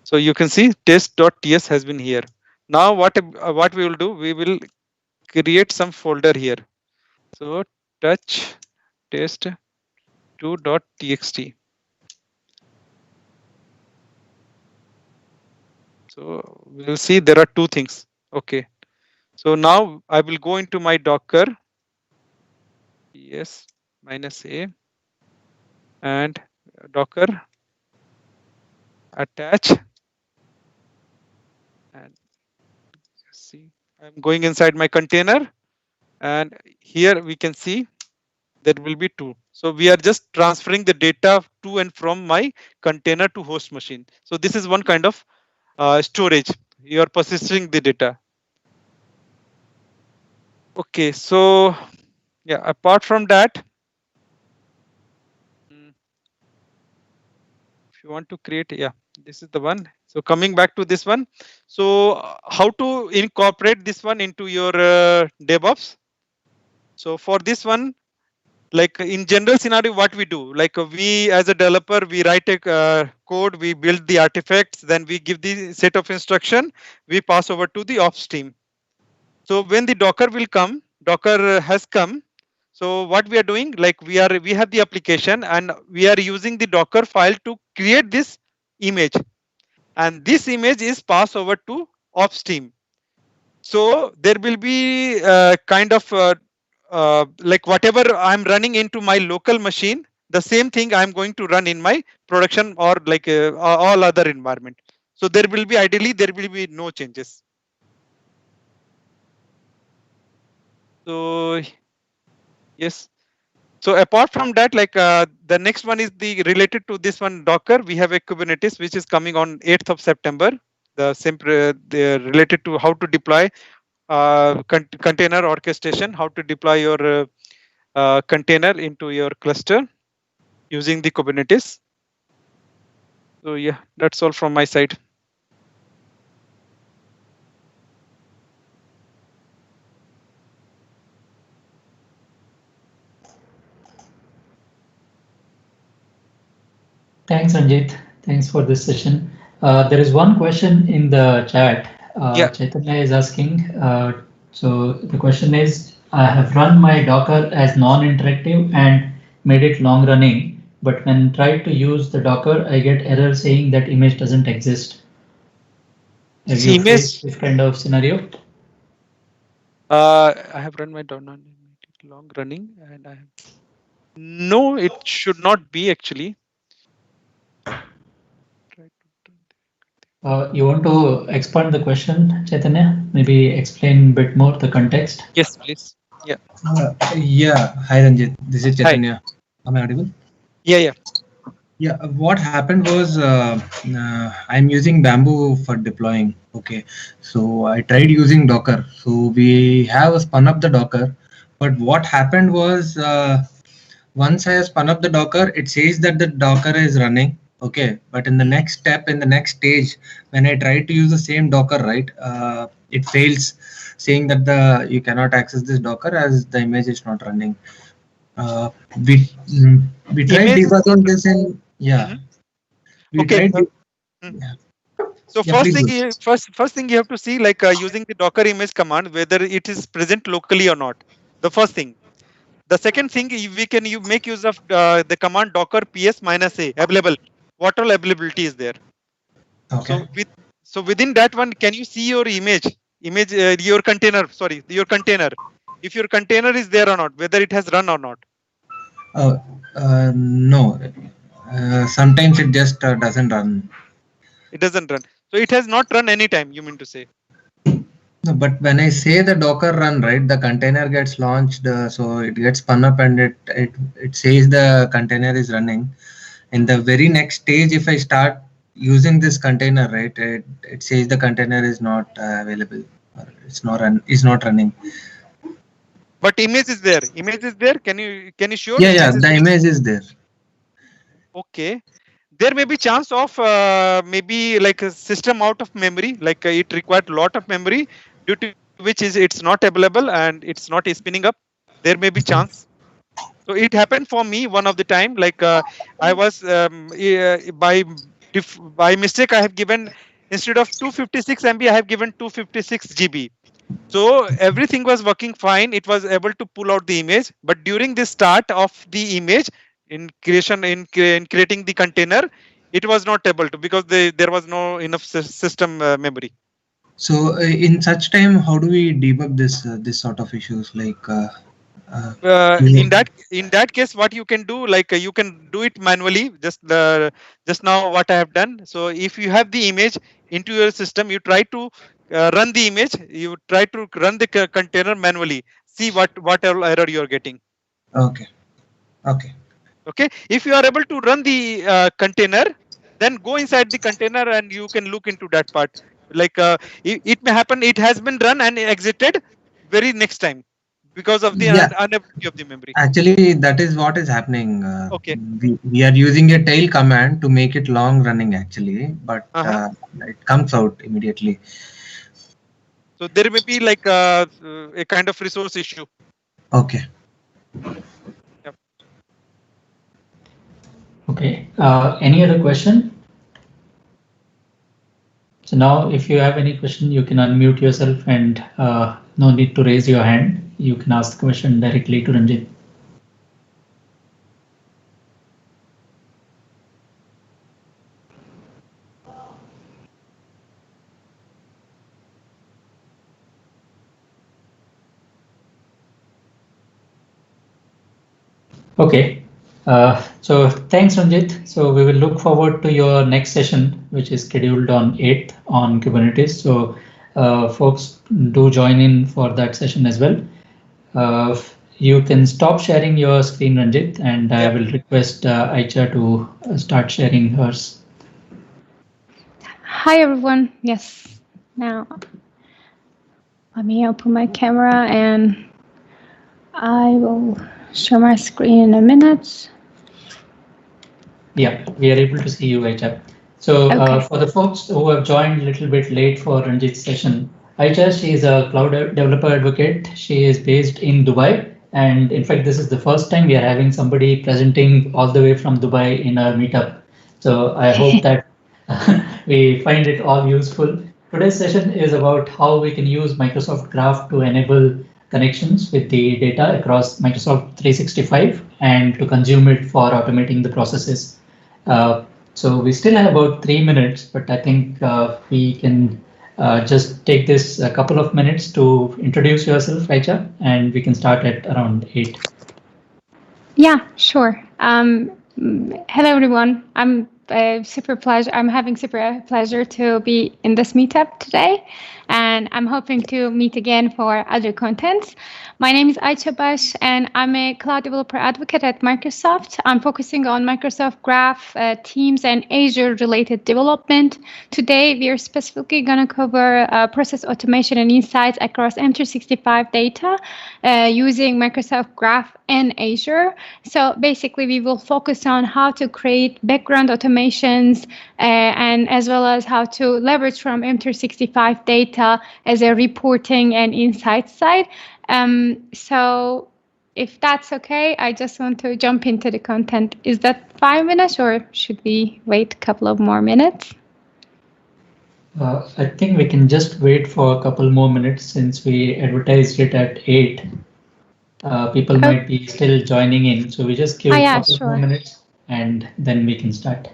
So you can see test.ts has been here. Now what we will do, we will create some folder here. So touch test2.txt. So we'll see there are two things. Okay. So now I will go into my docker ps -a and docker attach, and see I'm going inside my container, and here we can see there will be two. So we are just transferring the data to and from my container to host machine. So this is one kind of storage. You are persisting the data. Okay, so yeah, apart from that, if you want to create, yeah, this is the one. So coming back to this one, so how to incorporate this one into your DevOps? So for this one, like in general scenario, what we do, like we as a developer, we write a code, we build the artifacts, then we give the set of instruction, we pass over to the ops team. So when the Docker will come, Docker has come. So what we are doing, like we have the application and we are using the Docker file to create this image, and this image is passed over to ops team. So there will be kind of like whatever I'm running into my local machine, the same thing I'm going to run in my production or like all other environment. So there will be ideally there will be no changes. So yes. So apart from that, like the next one is the related to this one Docker. We have a Kubernetes which is coming on 8th of September. The same related to how to deploy container orchestration, how to deploy your container into your cluster using the Kubernetes. So yeah, that's all from my side. Thanks, Ranjit. Thanks for this session. There is one question in the chat. Yeah. Chaitanya is asking. So the question is, I have run my Docker as non-interactive and made it long running, but when tried to use the Docker, I get error saying that image doesn't exist. Have you faced this kind of scenario? I have run my Docker long running, and I have no. It should not be actually. You want to expand the question, Chaitanya? Maybe explain a bit more the context. Yes, please. Yeah. Yeah. Hi, Ranjit. This is Chaitanya. Am I audible? Yeah, yeah. Yeah. What happened was I'm using Bamboo for deploying. Okay. So I tried using Docker. So we have spun up the Docker. But what happened was once I spun up the Docker, it says that the Docker is running. Okay. But in the next step, in the next stage, when I try to use the same Docker, right, it fails, saying that you cannot access this Docker as the image is not running. We tried debugging this in we okay. tried. So first thing you have to see, like using the Docker image command, whether it is present locally or not. The first thing. The second thing, we can make use of the command docker ps -a available. What all availability is there? Okay. So within that one, can you see your image, your container? Sorry, your container. If your container is there or not, whether it has run or not. No. Sometimes it just doesn't run. It doesn't run. So it has not run anytime, you mean to say? No, but when I say the Docker run, right, the container gets launched, so it gets spun up and it says the container is running. In the very next stage, if I start using this container, right, it says the container is not available, or it's not running. But image is there. Image is there. Can you show? Yeah, the image is there. Okay. There may be chance of maybe like a system out of memory, like it required a lot of memory, due to which it's not available and it's not spinning up. There may be chance. So it happened for me one of the time, like I was by mistake I have given, instead of 256 MB I have given 256 GB. So everything was working fine. It was able to pull out the image, but during the start of the image, in creating the container, it was not able to, because there was no enough system memory. So in such time, how do we debug this sort of issues? Like in that case, what you can do, like you can do it manually. Just now what I have done. So if you have the image into your system, you try to run the image. You try to run the container manually. See what error you are getting. Okay. If you are able to run the container, then go inside the container and you can look into that part. Like it may happen, it has been run and exited very next time because of the unavailability of the memory. Actually, that is what is happening. Okay. We are using a tail command to make it long running actually, but it comes out immediately. So there may be like a kind of resource issue. Okay. Yep. Okay. Any other question? So now if you have any question, you can unmute yourself and no need to raise your hand. You can ask the question directly to Ranjit. Okay. So thanks, Ranjit. So we will look forward to your next session, which is scheduled on 8th on Kubernetes. So folks, do join in for that session as well. You can stop sharing your screen, Ranjit, and I will request Ayca to start sharing hers. Hi, everyone. Yes, now let me open my camera and I will share my screen in a minute. Yeah, we are able to see you, Ayca. So for the folks who have joined a little bit late for Ranjit's session, Ayca, she is a cloud developer advocate. She is based in Dubai. And in fact, this is the first time we are having somebody presenting all the way from Dubai in our meetup. So I hope that we find it all useful. Today's session is about how we can use Microsoft Graph to enable connections with the data across Microsoft 365 and to consume it for automating the processes. So we still have about 3 minutes, but I think we can just take this a couple of minutes to introduce yourself, Ayca, and we can start at around 8. Yeah, sure. Hello, everyone. I'm having super pleasure to be in this meetup today, and I'm hoping to meet again for other contents. My name is Ayca Bas, and I'm a cloud developer advocate at Microsoft. I'm focusing on Microsoft Graph, Teams, and Azure-related development. Today, we are specifically going to cover process automation and insights across M365 data using Microsoft Graph and Azure. So basically, we will focus on how to create background automations and as well as how to leverage from M365 data as a reporting and insight side. So if that's okay, I just want to jump into the content. Is that 5 minutes or should we wait a couple of more minutes? I think we can just wait for a couple more minutes since we advertised it at 8. People might be still joining in, so we just give a couple more minutes and then we can start.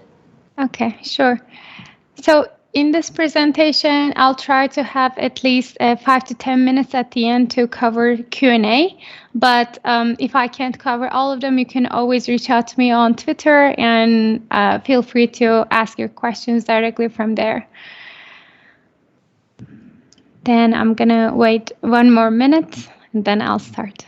Okay, sure. So in this presentation, I'll try to have at least 5 to 10 minutes at the end to cover Q&A. But if I can't cover all of them, you can always reach out to me on Twitter and feel free to ask your questions directly from there. Then I'm going to wait 1 more minute and then I'll start.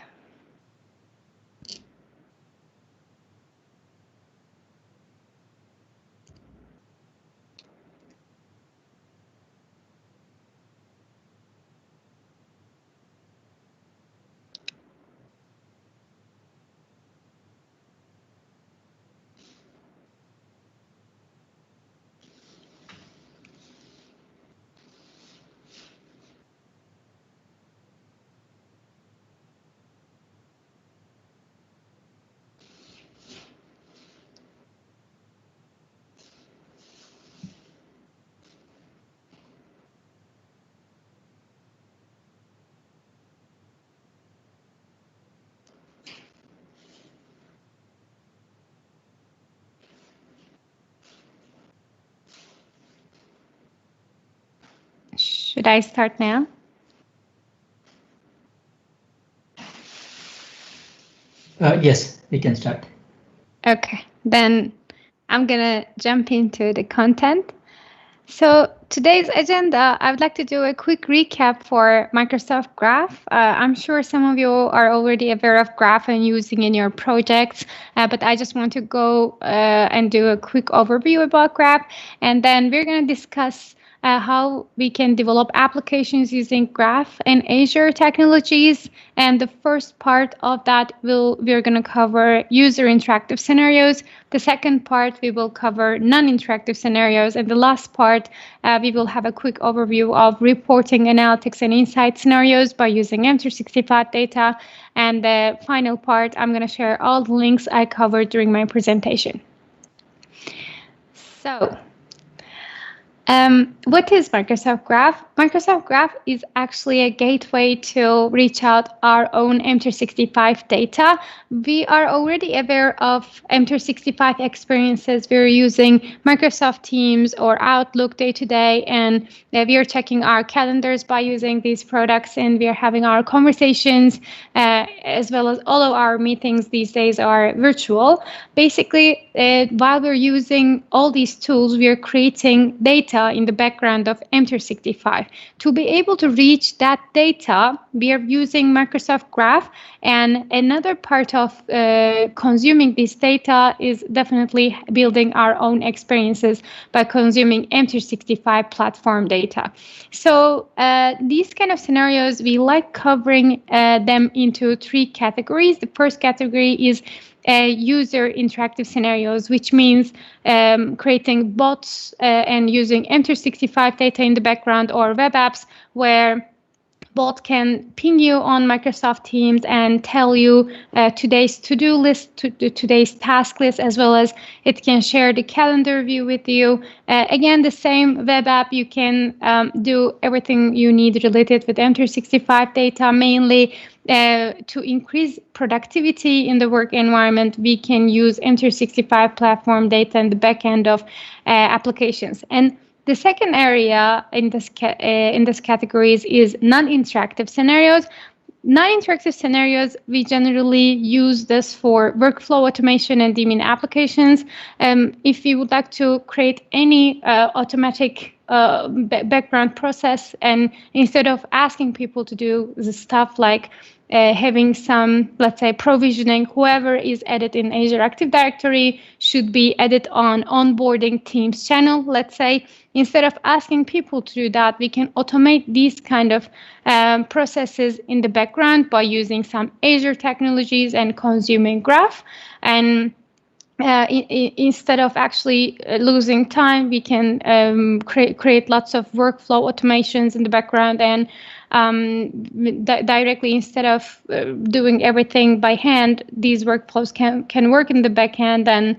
Should I start now? Yes, we can start. Okay, then I'm gonna jump into the content. So today's agenda, I would like to do a quick recap for Microsoft Graph. I'm sure some of you are already aware of Graph and using in your projects, but I just want to go and do a quick overview about Graph, and then we're going to discuss how we can develop applications using Graph and Azure technologies. And the first part of that we're going to cover user interactive scenarios. The second part, we will cover non-interactive scenarios. And the last part, we will have a quick overview of reporting, analytics, and insight scenarios by using M365 data. And the final part, I'm going to share all the links I covered during my presentation. So, what is Microsoft Graph? Microsoft Graph is actually a gateway to reach out our own M365 data. We are already aware of M365 experiences. We're using Microsoft Teams or Outlook day to day, and we are checking our calendars by using these products, and we are having our conversations, as well as all of our meetings these days are virtual. Basically, while we're using all these tools, we are creating data in the background of M365. To be able to reach that data, we are using Microsoft Graph, and another part of consuming this data is definitely building our own experiences by consuming M365 platform data. So these kind of scenarios, we like covering them into three categories. The first category is user interactive scenarios, which means creating bots and using M365 data in the background, or web apps where bot can ping you on Microsoft Teams and tell you today's to-do list, today's task list, as well as it can share the calendar view with you. Again, the same web app, you can do everything you need related with M365 data, mainly to increase productivity in the work environment. We can use M365 platform data in the backend of applications. And the second area in this categories is non-interactive scenarios. Non-interactive scenarios, we generally use this for workflow automation and daemon applications. If you would like to create any automatic background process, and instead of asking people to do the stuff like having some, let's say, provisioning, whoever is added in Azure Active Directory should be added on onboarding Teams channel, let's say. Instead of asking people to do that, we can automate these kind of processes in the background by using some Azure technologies and consuming Graph. And instead of actually losing time, we can create lots of workflow automations in the background, and directly, instead of doing everything by hand, these workflows can work in the backend and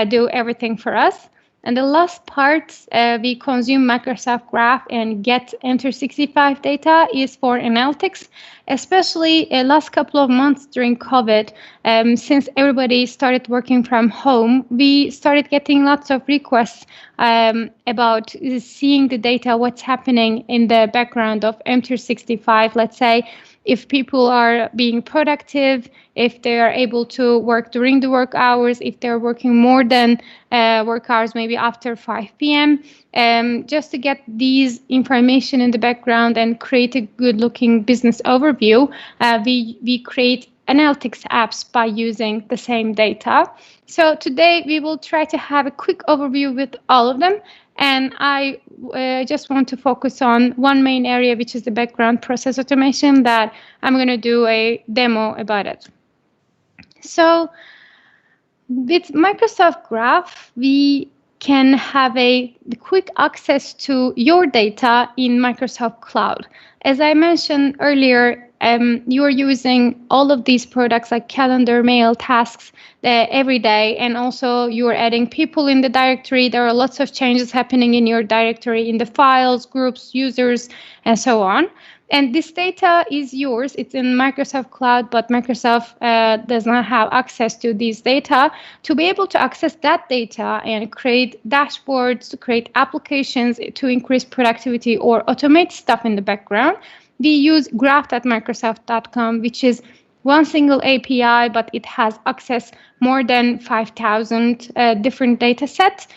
do everything for us. And the last part, we consume Microsoft Graph and get M365 data is for analytics, especially last couple of months during COVID. Since everybody started working from home, we started getting lots of requests about seeing the data, what's happening in the background of M365. Let's say if people are being productive, if they are able to work during the work hours, if they're working more than work hours, maybe after 5 p.m., just to get these information in the background and create a good looking business overview, we create analytics apps by using the same data. So today we will try to have a quick overview with all of them. And I just want to focus on one main area, which is the background process automation, that I'm going to do a demo about it. So with Microsoft Graph, we can have a quick access to your data in Microsoft Cloud. As I mentioned earlier, you're using all of these products like calendar, mail, tasks every day, and also you're adding people in the directory. There are lots of changes happening in your directory, in the files, groups, users, and so on. And this data is yours. It's in Microsoft Cloud, but Microsoft does not have access to these data. To be able to access that data and create dashboards, to create applications to increase productivity or automate stuff in the background, we use graph.microsoft.com, which is one single API, but it has access more than 5,000 different data sets.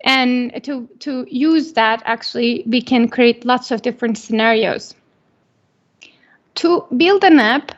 And to use that, actually, we can create lots of different scenarios. To build an app,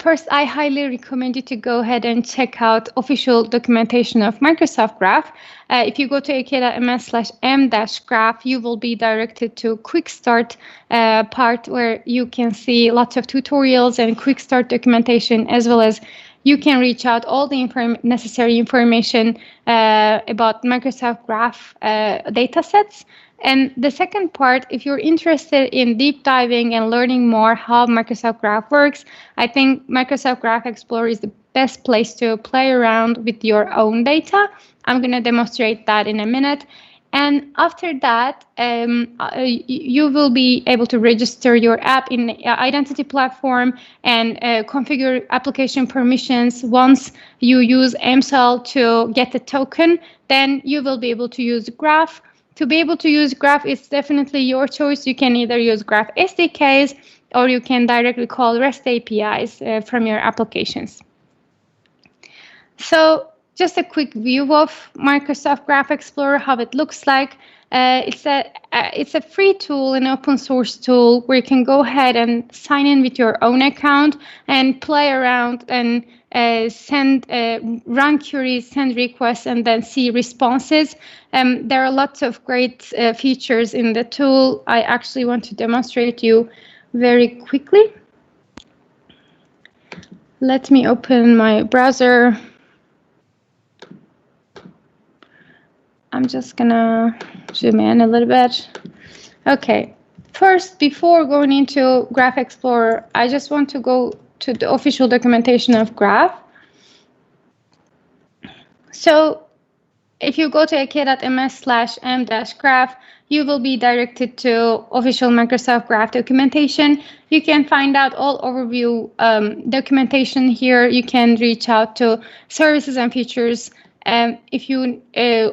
first, I highly recommend you to go ahead and check out official documentation of Microsoft Graph. If you go to ayca.ms/m-graph, you will be directed to quick start part where you can see lots of tutorials and quick start documentation, as well as you can reach out all the necessary information about Microsoft Graph data sets. And the second part, if you're interested in deep diving and learning more how Microsoft Graph works, I think Microsoft Graph Explorer is the best place to play around with your own data. I'm going to demonstrate that in a minute. And after that, you will be able to register your app in the identity platform and configure application permissions. Once you use MSAL to get the token, then you will be able to use Graph. To be able to use Graph, it's definitely your choice. You can either use Graph SDKs or you can directly call REST APIs from your applications. So just a quick view of Microsoft Graph Explorer, how it looks like. It's a free tool, an open source tool where you can go ahead and sign in with your own account and play around and run queries, send requests, and then see responses. There are lots of great features in the tool. I actually want to demonstrate you very quickly. Let me open my browser. I'm just gonna zoom in a little bit. Okay, first, before going into Graph Explorer, I just want to go to the official documentation of Graph. So if you go to ayca.ms/m-graph, you will be directed to official Microsoft Graph documentation. You can find out all overview documentation here. You can reach out to services and features. If you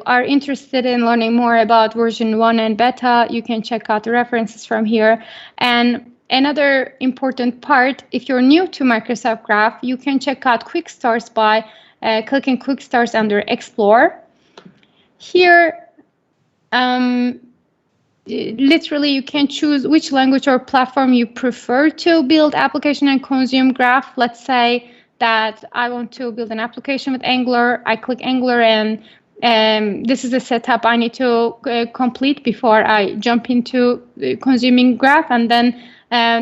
are interested in learning more about version 1 and beta, you can check out the references from here. And another important part, if you're new to Microsoft Graph, you can check out Quick Starts by clicking Quick Starts under Explore. Here, literally, you can choose which language or platform you prefer to build application and consume Graph. Let's say that I want to build an application with Angular. I click Angular, and this is a setup I need to complete before I jump into consuming Graph. And then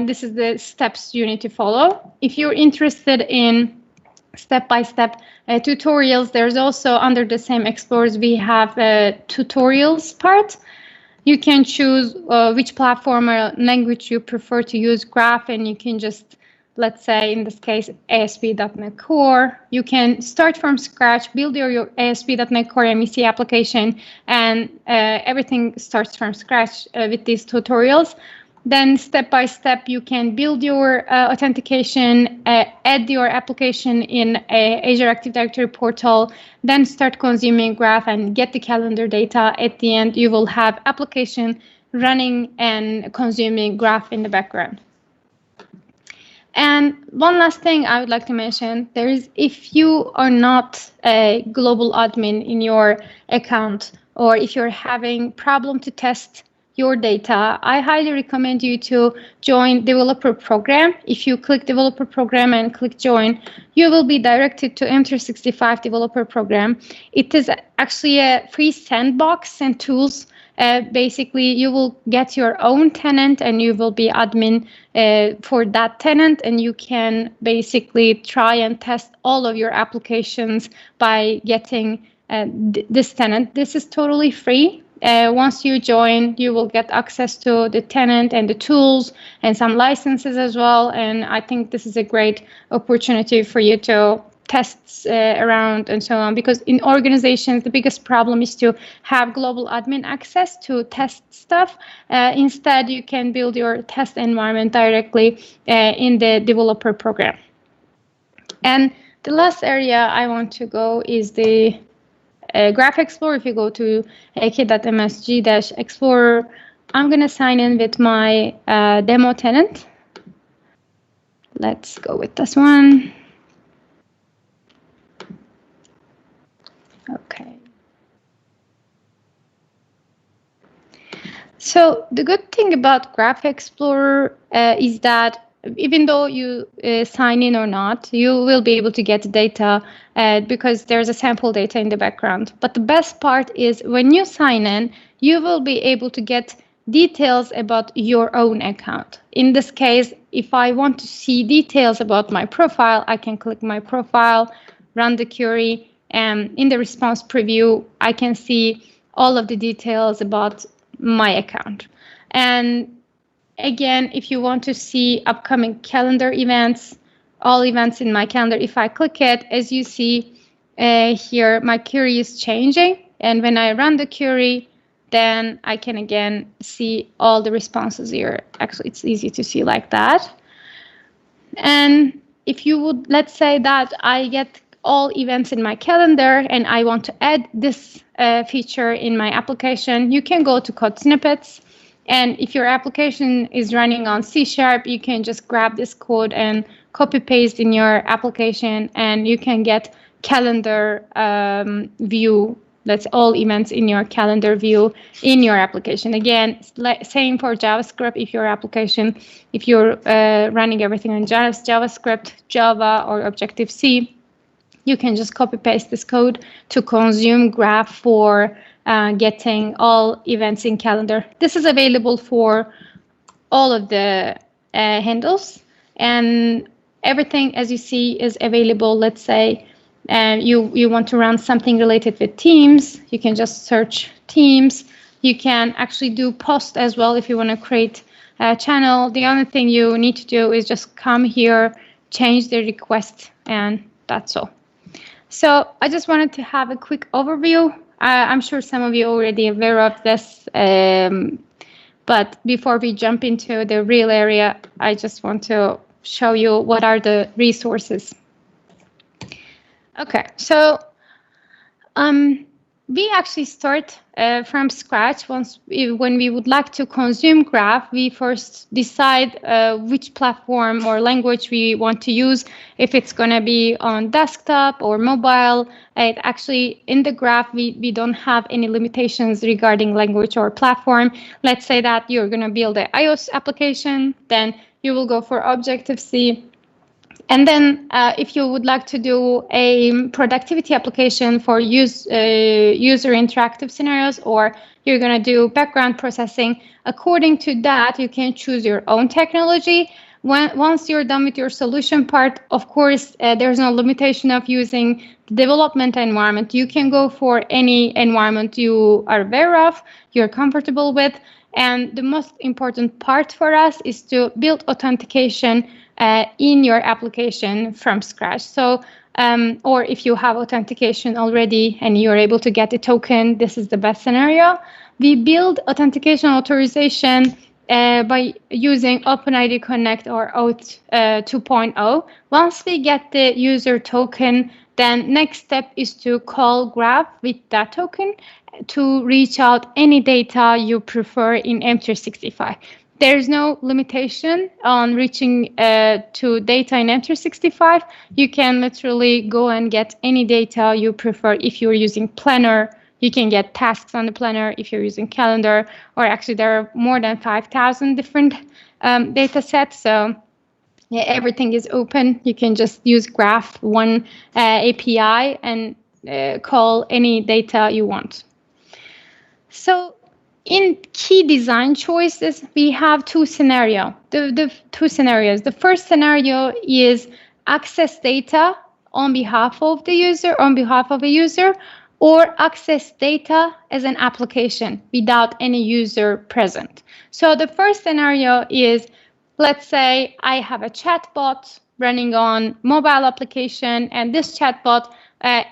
this is the steps you need to follow. If you're interested in step-by-step tutorials, there's also under the same Explorers, we have a tutorials part. You can choose which platform or language you prefer to use Graph, and you can just, let's say in this case, ASP.NET Core. You can start from scratch, build your ASP.NET Core MEC application, and everything starts from scratch with these tutorials. Then step by step, you can build your authentication, add your application in Azure Active Directory portal, then start consuming Graph and get the calendar data. At the end, you will have application running and consuming Graph in the background. And one last thing I would like to mention, if you are not a global admin in your account, or if you're having problem to test your data, I highly recommend you to join developer program. If you click developer program and click join, you will be directed to M365 developer program. It is actually a free sandbox and tools. Basically, you will get your own tenant and you will be admin for that tenant, and you can basically try and test all of your applications by getting this tenant. This is totally free. Once you join, you will get access to the tenant and the tools and some licenses as well. And I think this is a great opportunity for you to test around and so on, because in organizations, the biggest problem is to have global admin access to test stuff. Instead, you can build your test environment directly in the developer program. And the last area I want to go is the Graph Explorer. If you go to ayca.msg-explorer, I'm going to sign in with my demo tenant. Let's go with this one. Okay. So the good thing about Graph Explorer is that even though you sign in or not, you will be able to get data because there's a sample data in the background. But the best part is when you sign in, you will be able to get details about your own account. In this case, if I want to see details about my profile, I can click my profile, run the query, and in the response preview, I can see all of the details about my account. And again, if you want to see upcoming calendar events, all events in my calendar. If I click it, as you see here, my query is changing. And when I run the query, then I can again see all the responses here. Actually, it's easy to see like that. And if you would, let's say that I get all events in my calendar and I want to add this feature in my application, you can go to code snippets. And if your application is running on C#, you can just grab this code and copy paste in your application, and you can get calendar view. That's all events in your calendar view in your application. Again, same for JavaScript. If your application, if you're running everything on JavaScript, Java, or Objective-C, you can just copy paste this code to consume Graph for getting all events in calendar. This is available for all of the handles, and everything, as you see, is available. Let's say you want to run something related with Teams, you can just search Teams. You can actually do post as well if you want to create a channel. The only thing you need to do is just come here, change the request, and that's all. So I just wanted to have a quick overview. I'm sure some of you are already aware of this, but before we jump into the real area, I just want to show you what are the resources. Okay, so we actually start from scratch. When we would like to consume Graph, we first decide which platform or language we want to use. If it's going to be on desktop or mobile, actually in the Graph, we don't have any limitations regarding language or platform. Let's say that you're going to build an iOS application, then you will go for Objective-C. And then if you would like to do a productivity application for user interactive scenarios, or you're going to do background processing, according to that, you can choose your own technology. Once you're done with your solution part, of course, there's no limitation of using the development environment. You can go for any environment you are aware of, you're comfortable with. And the most important part for us is to build authentication in your application from scratch. So, or if you have authentication already and you're able to get a token, this is the best scenario. We build authentication authorization by using OpenID Connect or Auth 2.0. Once we get the user token, then next step is to call Graph with that token to reach out any data you prefer in M365. There's no limitation on reaching to data in M365. You can literally go and get any data you prefer. If you're using Planner, you can get tasks on the Planner. If you're using Calendar, or actually there are more than 5,000 different data sets. So yeah, everything is open. You can just use Graph one API and call any data you want. So in key design choices, we have two scenarios. The two scenarios. The first scenario is access data on behalf of the user, on behalf of a user, or access data as an application without any user present. So the first scenario is, let's say I have a chatbot running on mobile application, and this chatbot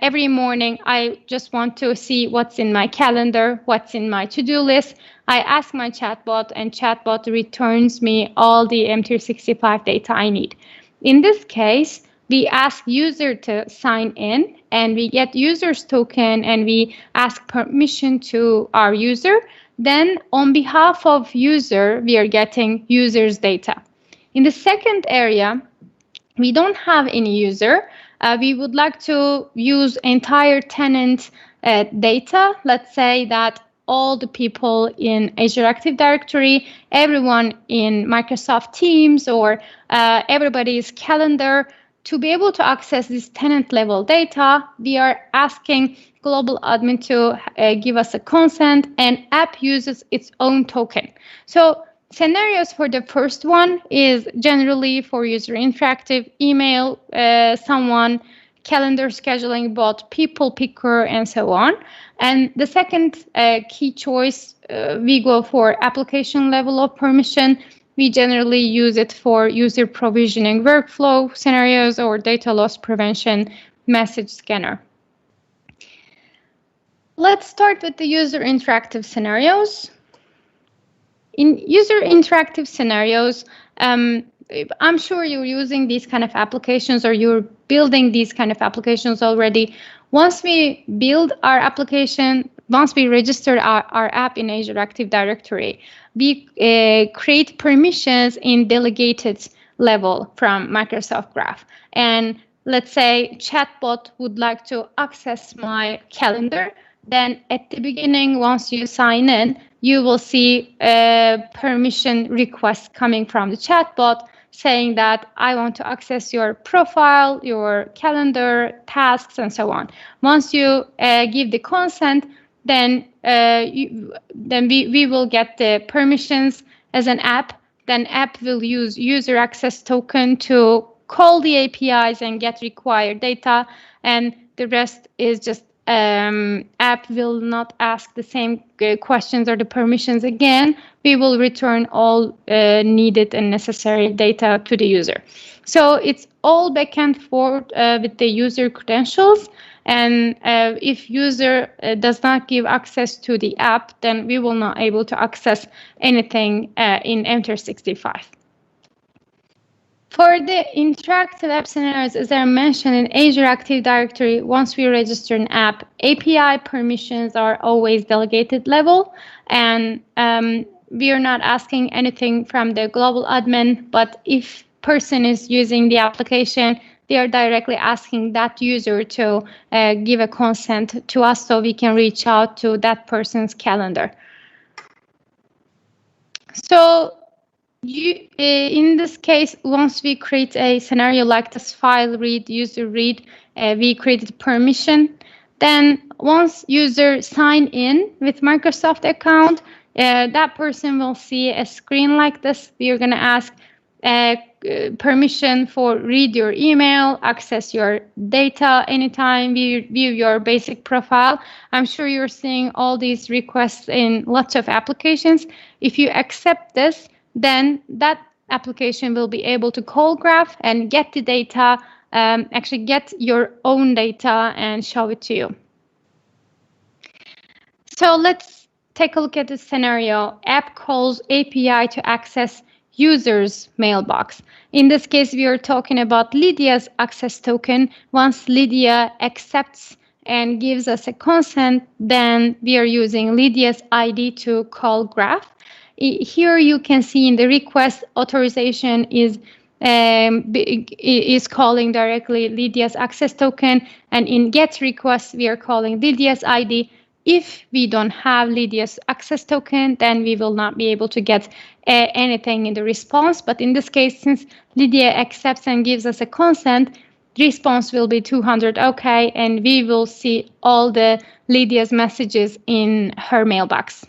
every morning, I just want to see what's in my calendar, what's in my to-do list. I ask my chatbot, and chatbot returns me all the M365 data I need. In this case, we ask user to sign in, and we get user's token, and we ask permission to our user. Then on behalf of user, we are getting user's data. In the second area, we don't have any user. We would like to use entire tenant data. Let's say that all the people in Azure Active Directory, everyone in Microsoft Teams, or everybody's calendar, to be able to access this tenant level data, we are asking global admin to give us a consent, and app uses its own token. So scenarios for the first one is generally for user interactive, email, someone, calendar scheduling bot, people picker, and so on. And the second key choice, we go for application level of permission. We generally use it for user provisioning workflow scenarios or data loss prevention message scanner. Let's start with the user interactive scenarios. In user interactive scenarios, I'm sure you're using these kind of applications or you're building these kind of applications already. Once we build our application, once we register our app in Azure Active Directory, we create permissions in delegated level from Microsoft Graph. And let's say chatbot would like to access my calendar. Then at the beginning, once you sign in, you will see a permission request coming from the chatbot saying that I want to access your profile, your calendar, tasks, and so on. Once you give the consent, then we will get the permissions as an app. Then app will use user access token to call the APIs and get required data, and the rest is just app will not ask the same questions or the permissions again. We will return all needed and necessary data to the user. So it's all back and forth with the user credentials. And if user does not give access to the app, then we will not able to access anything in M365. For the interactive app scenarios, as I mentioned in Azure Active Directory, once we register an app, API permissions are always delegated level, and we are not asking anything from the global admin, but if person is using the application, they are directly asking that user to give a consent to us so we can reach out to that person's calendar. So in this case, once we create a scenario like this file read, user read, we created permission. Then once user sign in with Microsoft account, that person will see a screen like this. We are going to ask permission for read your email, access your data anytime, view your basic profile. I'm sure you're seeing all these requests in lots of applications. If you accept this, then that application will be able to call Graph and get the data, actually get your own data and show it to you. So let's take a look at this scenario. App calls API to access user's mailbox. In this case, we are talking about Lydia's access token. Once Lydia accepts and gives us a consent, then we are using Lydia's ID to call Graph. Here you can see in the request authorization is calling directly Lydia's access token, and in get request we are calling Lydia's ID. If we don't have Lydia's access token, then we will not be able to get anything in the response. But in this case, since Lydia accepts and gives us a consent, the response will be 200 OK, and we will see all the Lydia's messages in her mailbox.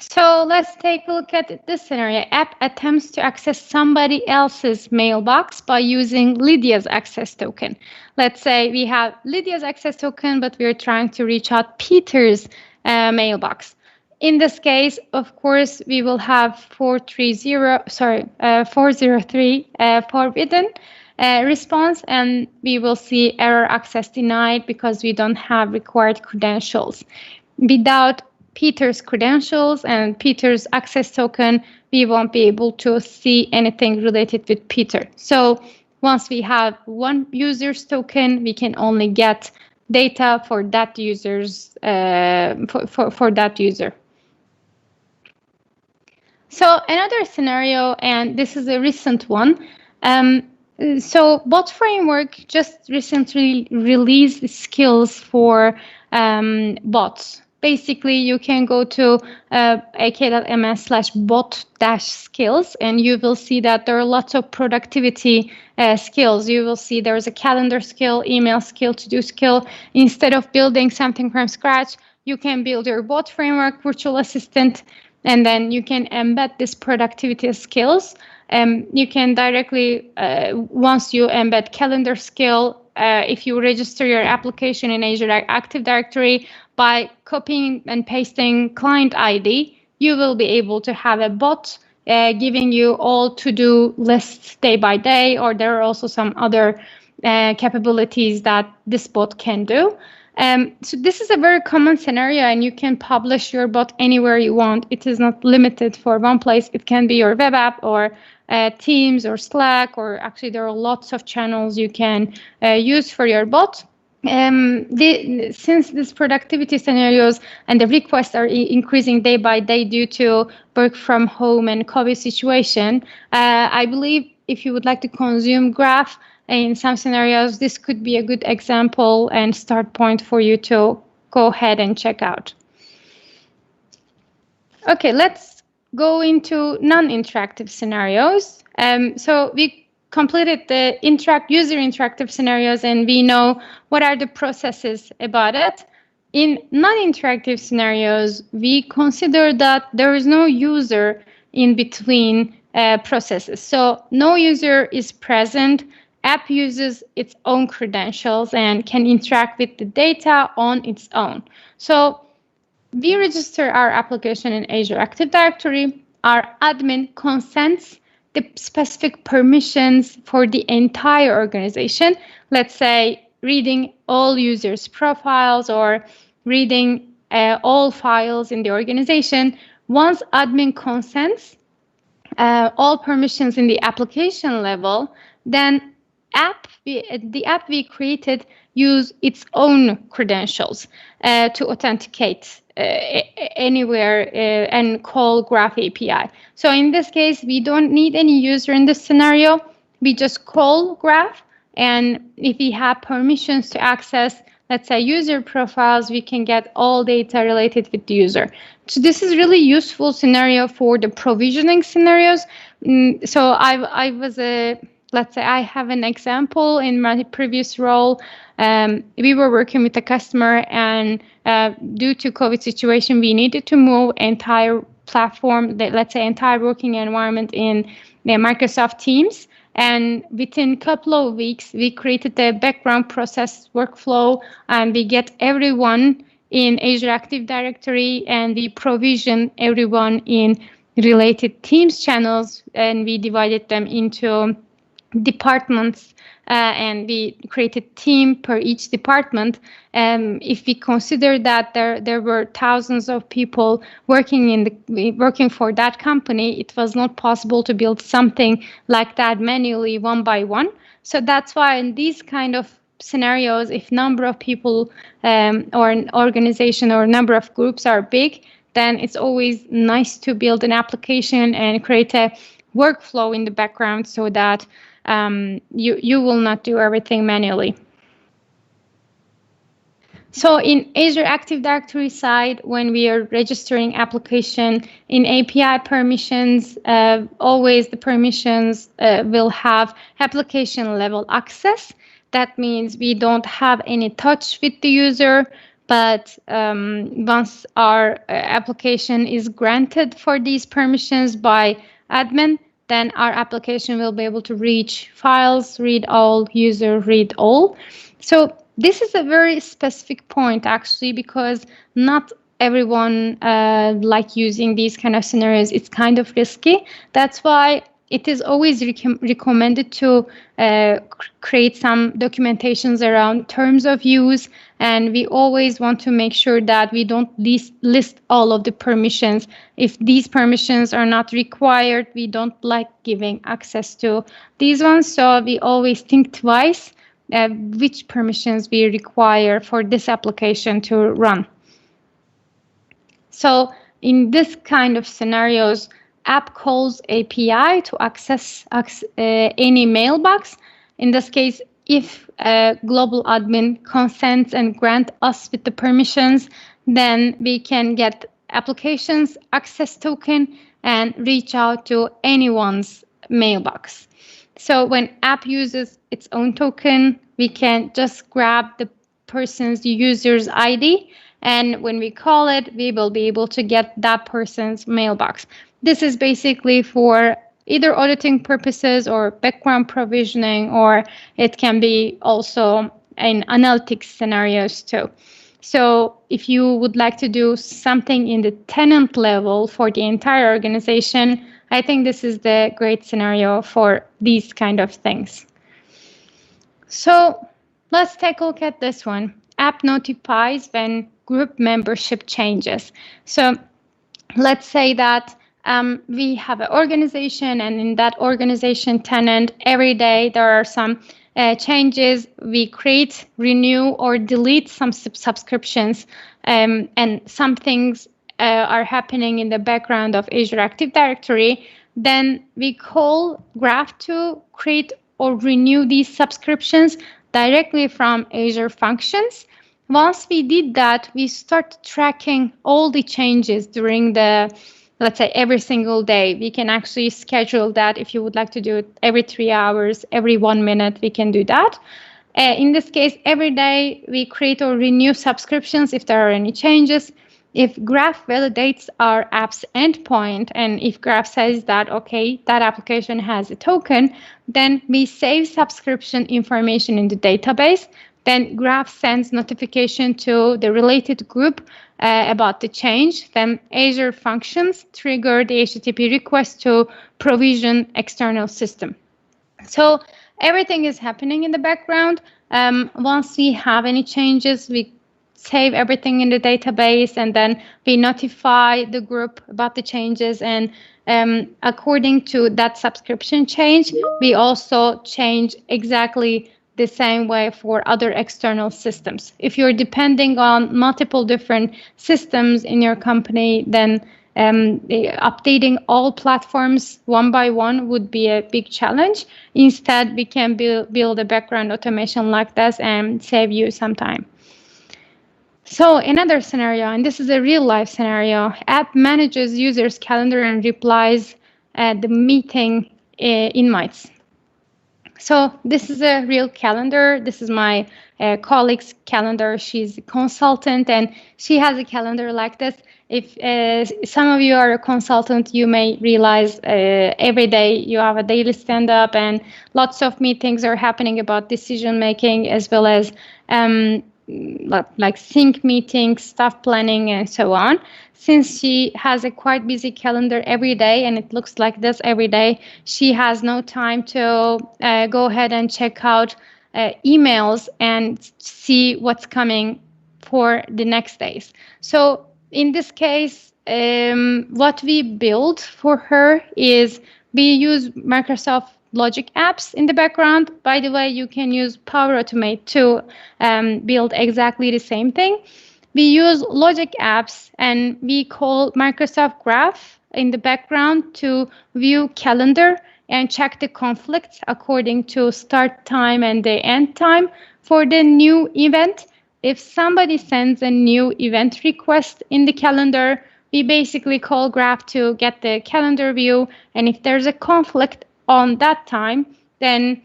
So let's take a look at this scenario. App attempts to access somebody else's mailbox by using Lydia's access token. Let's say we have Lydia's access token, but we're trying to reach out Peter's mailbox. In this case, of course, we will have 403 forbidden response, and we will see error access denied because we don't have required credentials. Without Peter's credentials and Peter's access token, we won't be able to see anything related with Peter. So once we have one user's token, we can only get data for that user's for that user. So another scenario, and this is a recent one. So Bot Framework just recently released skills for bots. Basically, you can go to ayca.ms/bot-skills, and you will see that there are lots of productivity skills. You will see there's a calendar skill, email skill, to-do skill. Instead of building something from scratch, you can build your bot framework, virtual assistant, and then you can embed this productivity skills. You can directly, once you embed calendar skill, if you register your application in Azure Active Directory by copying and pasting client ID, you will be able to have a bot giving you all to-do lists day by day, or there are also some other capabilities that this bot can do. So this is a very common scenario, and you can publish your bot anywhere you want. It is not limited for one place. It can be your web app or Teams or Slack, or actually there are lots of channels you can use for your bot. Since these productivity scenarios and the requests are increasing day by day due to work from home and COVID situation, I believe if you would like to consume Graph in some scenarios, this could be a good example and start point for you to go ahead and check out. Okay, let's go into non-interactive scenarios. So we completed the user interactive scenarios, and we know what are the processes about it. In non-interactive scenarios, we consider that there is no user in between processes. So no user is present. App uses its own credentials and can interact with the data on its own. So we register our application in Azure Active Directory. Our admin consents the specific permissions for the entire organization. Let's say reading all users' profiles or reading all files in the organization. Once admin consents all permissions in the application level, then the app we created use its own credentials to authenticate anywhere and call Graph API. So in this case, we don't need any user in this scenario. We just call Graph, and if we have permissions to access, let's say, user profiles, we can get all data related with the user. So this is really useful scenario for the provisioning scenarios. So let's say I have an example in my previous role. We were working with a customer, and due to COVID situation, we needed to move entire platform, let's say entire working environment in Microsoft Teams. And within a couple of weeks, we created the background process workflow, and we get everyone in Azure Active Directory, and we provision everyone in related Teams channels, and we divided them into departments, and we created team per each department. If we consider that there were thousands of people working for that company, it was not possible to build something like that manually one by one. So that's why in these kind of scenarios, if number of people or an organization or number of groups are big, then it's always nice to build an application and create a workflow in the background so that you will not do everything manually. So in Azure Active Directory side, when we are registering application in API permissions, always the permissions will have application level access. That means we don't have any touch with the user, but once our application is granted for these permissions by admin, then our application will be able to reach files, read all, user, read all. So this is a very specific point, actually, because not everyone like using these kind of scenarios. It's kind of risky. That's why it is always recommended to create some documentations around terms of use, and we always want to make sure that we don't list all of the permissions. If these permissions are not required, we don't like giving access to these ones, so we always think twice which permissions we require for this application to run. So in this kind of scenarios, app calls API to access any mailbox. In this case, if a global admin consents and grant us with the permissions, then we can get applications access token and reach out to anyone's mailbox. So when app uses its own token, we can just grab the person's user's ID, and when we call it, we will be able to get that person's mailbox. This is basically for either auditing purposes or background provisioning, or it can be also in analytics scenarios too. So if you would like to do something in the tenant level for the entire organization, I think this is the great scenario for these kind of things. So let's take a look at this one. App notifies when group membership changes. So let's say that we have an organization, and in that organization tenant, every day there are some changes. We create, renew, or delete some subscriptions, and some things are happening in the background of Azure Active Directory. Then we call Graph to create or renew these subscriptions directly from Azure Functions. Once we did that, we start tracking all the changes during the, let's say, every single day. We can actually schedule that. If you would like to do it every 3 hours, every 1 minute, we can do that. In this case, every day we create or renew subscriptions if there are any changes. If Graph validates our app's endpoint, and if Graph says that, okay, that application has a token, then we save subscription information in the database. Then Graph sends notification to the related group about the change. Then Azure Functions trigger the HTTP request to provision external system. So everything is happening in the background. Once we have any changes, we save everything in the database, and then we notify the group about the changes. And according to that subscription change, we also change exactly the same way for other external systems. If you're depending on multiple different systems in your company, then updating all platforms one by one would be a big challenge. Instead, we can build a background automation like this and save you some time. So another scenario, and this is a real life scenario, app manages users' calendar and replies the meeting invites. So this is a real calendar. This is my colleague's calendar. She's a consultant, and she has a calendar like this. If some of you are a consultant, you may realize every day you have a daily stand-up, and lots of meetings are happening about decision making, as well as like sync meetings, staff planning, and so on. Since she has a quite busy calendar every day, and it looks like this every day, she has no time to go ahead and check out emails and see what's coming for the next days. So in this case, what we build for her is we use Microsoft Logic apps in the background. By the way, you can use Power Automate to build exactly the same thing. We use Logic apps, and we call Microsoft Graph in the background to view calendar and check the conflicts according to start time and the end time for the new event. If somebody sends a new event request in the calendar, we basically call Graph to get the calendar view. And if there's a conflict on that time, then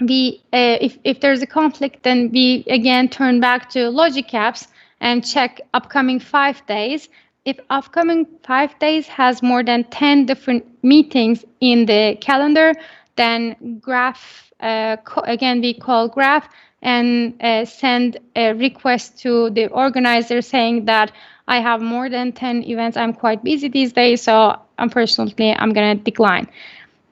we, if there's a conflict, then we again turn back to Logic apps and check upcoming 5 days. If upcoming 5 days has more than 10 different meetings in the calendar, then Graph, again, we call Graph and send a request to the organizer saying that I have more than 10 events. I'm quite busy these days, so unfortunately, I'm going to decline.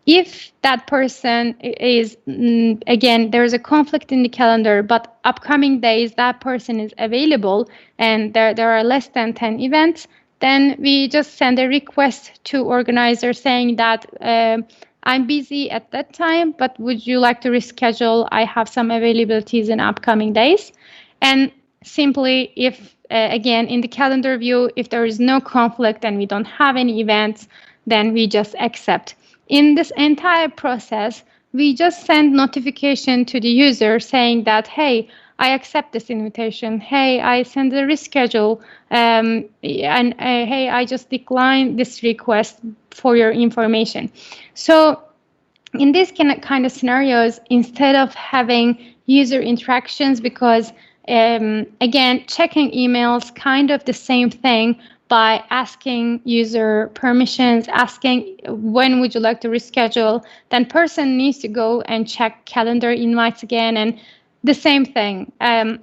If that person is, again, there's a conflict in the calendar, but upcoming days that person is available and there are less than 10 events, then we just send a request to organizer saying that I'm busy at that time, but would you like to reschedule? I have some availabilities in upcoming days. And simply, if, again, in the calendar view, if there is no conflict and we don't have any events, then we just accept. In this entire process, we just send notification to the user saying that, hey, I accept this invitation. Hey, I send a reschedule. And hey, I just decline this request for your information. So in these kind of scenarios, instead of having user interactions, because again, checking emails, kind of the same thing, by asking user permissions, asking when would you like to reschedule, then person needs to go and check calendar invites again. And the same thing.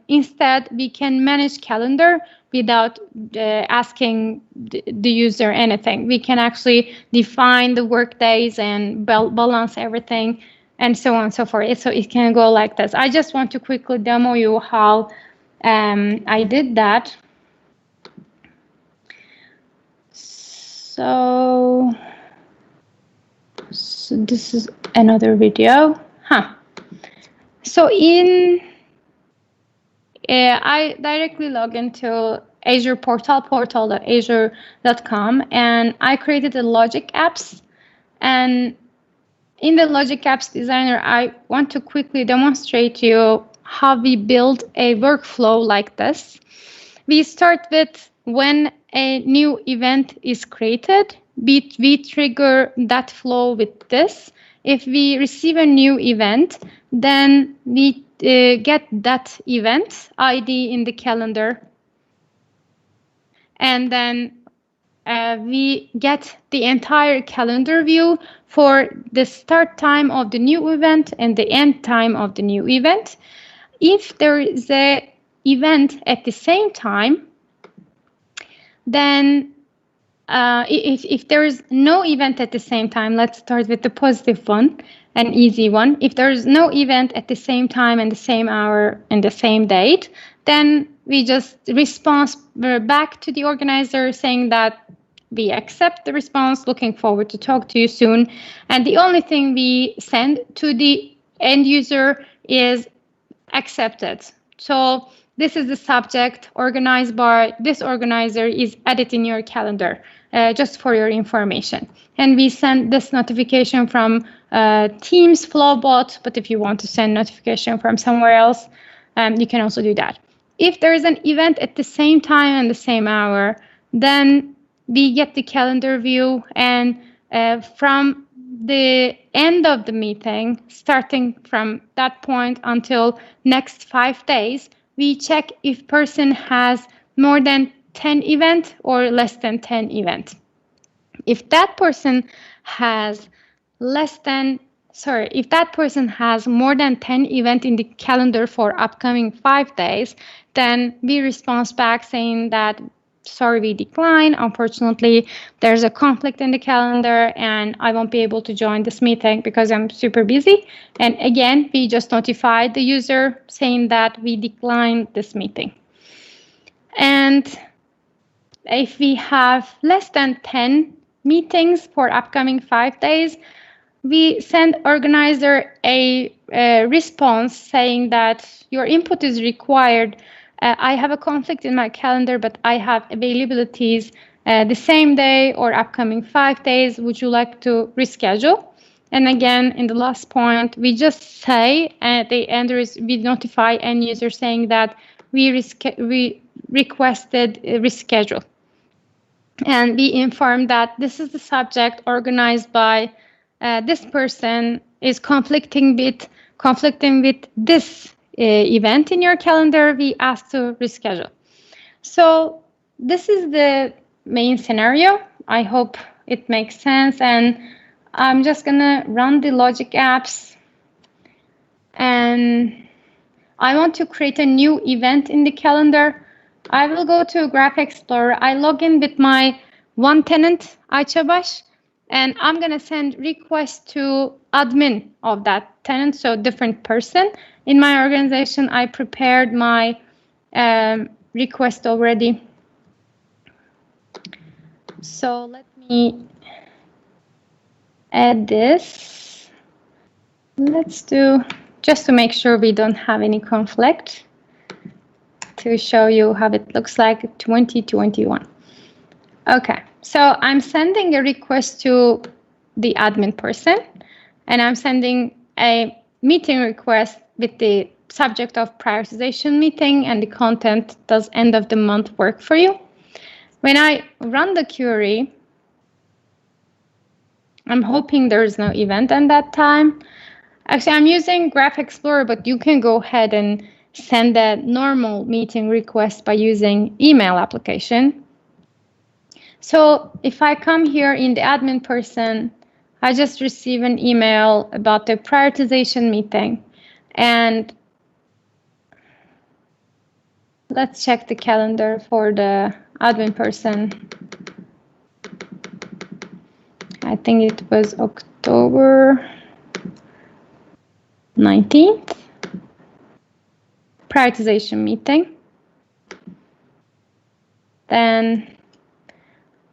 Instead, we can manage calendar without asking the user anything. We can actually define the work days and balance everything and so on and so forth. So it can go like this. I just want to quickly demo you how I did that. So this is another video. So I directly log into Azure portal.azure.com, and I created a Logic Apps. And in the Logic Apps Designer, I want to quickly demonstrate to you how we build a workflow like this. We start with when a new event is created, we trigger that flow with this. If we receive a new event, then we get that event ID in the calendar. And then we get the entire calendar view for the start time of the new event and the end time of the new event. If there is an event at the same time, then if there is no event at the same time, let's start with the positive one, an easy one. If there is no event at the same time and the same hour and the same date, then we just respond back to the organizer saying that we accept the response, looking forward to talk to you soon. And the only thing we send to the end user is accepted. So this is the subject organized by this organizer is added in your calendar, just for your information. And we send this notification from Teams Flowbot, but if you want to send notification from somewhere else, you can also do that. If there is an event at the same time and the same hour, then we get the calendar view, and from the end of the meeting, starting from that point until next 5 days, we check if person has more than 10 event or less than 10 event. If that person has more than 10 event in the calendar for upcoming 5 days, then we respond back saying that, sorry, we decline. Unfortunately, there's a conflict in the calendar and I won't be able to join this meeting because I'm super busy. And again, we just notified the user saying that we declined this meeting. And if we have less than 10 meetings for upcoming 5 days, we send organizer a response saying that your input is required. I have a conflict in my calendar, but I have availabilities the same day or upcoming 5 days. Would you like to reschedule? And again, in the last point, we just say at the end, we notify end user saying that we requested a reschedule. And we inform that this is the subject organized by this person is conflicting with this event in your calendar. We ask to reschedule. So this is the main scenario. I hope it makes sense. And I'm just gonna run the Logic Apps. And I want to create a new event in the calendar. I will go to Graph Explorer. I log in with my one tenant, Ayca Bas, and I'm going to send request to admin of that tenant, so different person. In my organization, I prepared my request already. So let me add this. Let's do, just to make sure we don't have any conflict, to show you how it looks like 2021. Okay, so I'm sending a request to the admin person, and I'm sending a meeting request with the subject of prioritization meeting, and the content, does end of the month work for you? When I run the query, I'm hoping there's no event at that time. Actually, I'm using Graph Explorer, but you can go ahead and send a normal meeting request by using email application. So if I come here in the admin person, I just receive an email about the prioritization meeting. And Let's check the calendar for the admin person. I think it was October 19th. Prioritization meeting. Then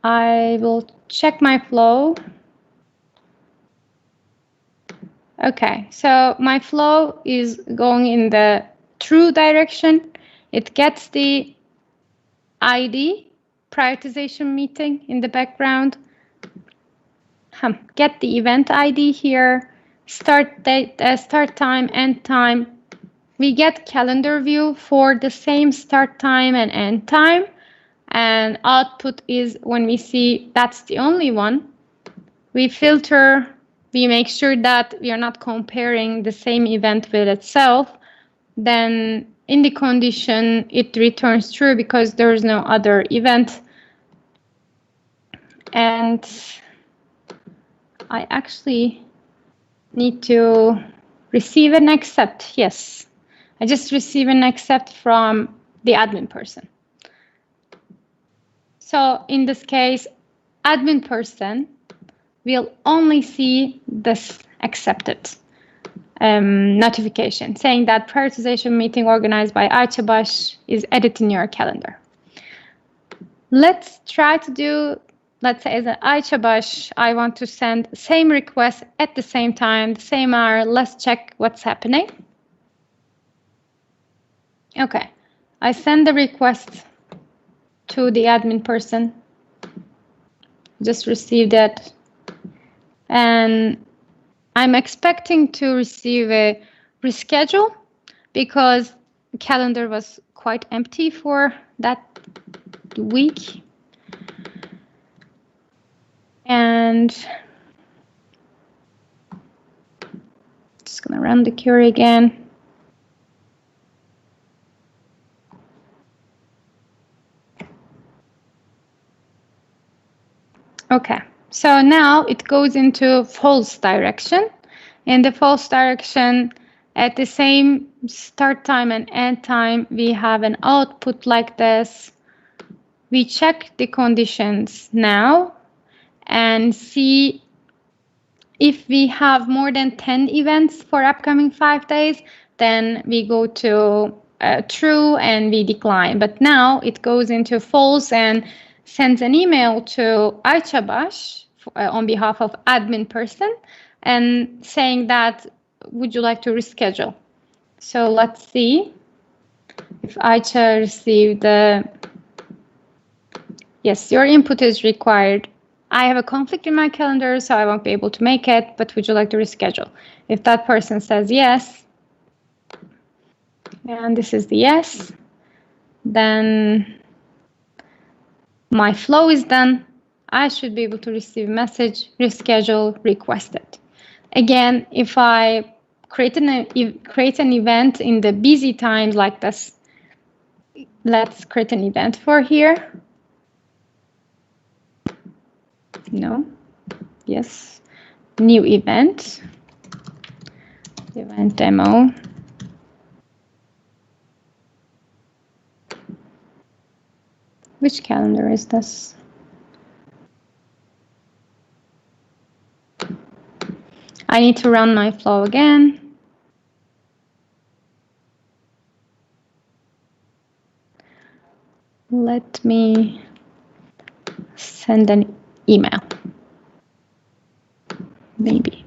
I will check my flow. Okay, so my flow is going in the true direction. It gets the ID, prioritization meeting in the background. Get the event ID here, start date, start time, end time. We get calendar view for the same start time and end time. And output is when we see that's the only one. We filter, we make sure that we are not comparing the same event with itself. Then in the condition, it returns true because there is no other event. And I actually need to receive an accept. Yes, I just received an accept from the admin person. So in this case, admin person will only see this accepted notification saying that prioritization meeting organized by Ayca Bas is added in your calendar. Let's try to do, let's say as an Ayca Bas, I want to send same request at the same time, the same hour. Let's check what's happening. Okay, I send the request to the admin person. Just received it. And I'm expecting to receive a reschedule because the calendar was quite empty for that week. And just gonna run the query again. Okay, so now it goes into false direction. In the false direction, at the same start time and end time, we have an output like this. We check the conditions now and see if we have more than 10 events for upcoming 5 days, then we go to true and we decline. But now it goes into false and sends an email to Ayca Bas on behalf of admin person and saying that, would you like to reschedule? So let's see if Ayca received the, yes, your input is required. I have a conflict in my calendar, so I won't be able to make it, but would you like to reschedule? If that person says yes, and this is the yes, then my flow is done. I should be able to receive a message, reschedule, requested. Again, if I create an event in the busy times like this, let's create an event for here. No, yes, new event, event demo. Which calendar is this? I need to run my flow again. Let me send an email. Maybe.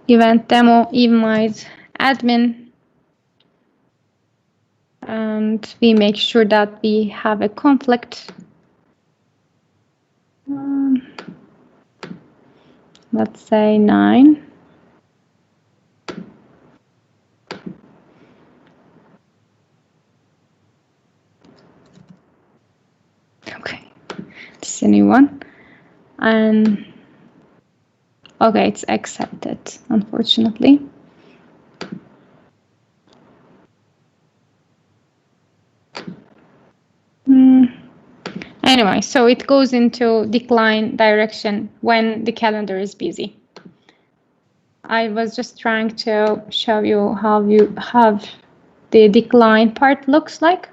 Event demo, invite admin. And we make sure that we have a conflict. Let's say 9. Okay, this is a new one. And okay, it's accepted, unfortunately. Anyway, so it goes into decline direction when the calendar is busy. I was just trying to show you how you have the decline part looks like.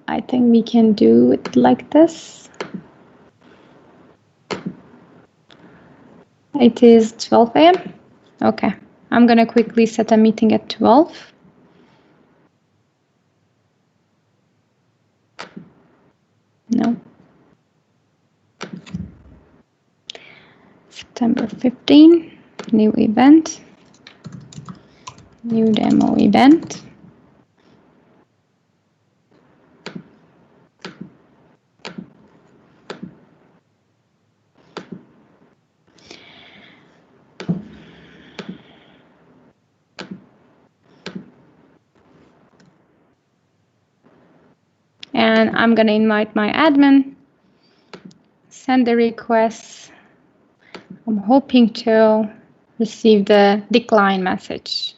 I think we can do it like this. It is 12 a.m. Okay, I'm gonna quickly set a meeting at 12. No. September 15, new event, new demo event. And I'm going to invite my admin, send the requests. I'm hoping to receive the decline message.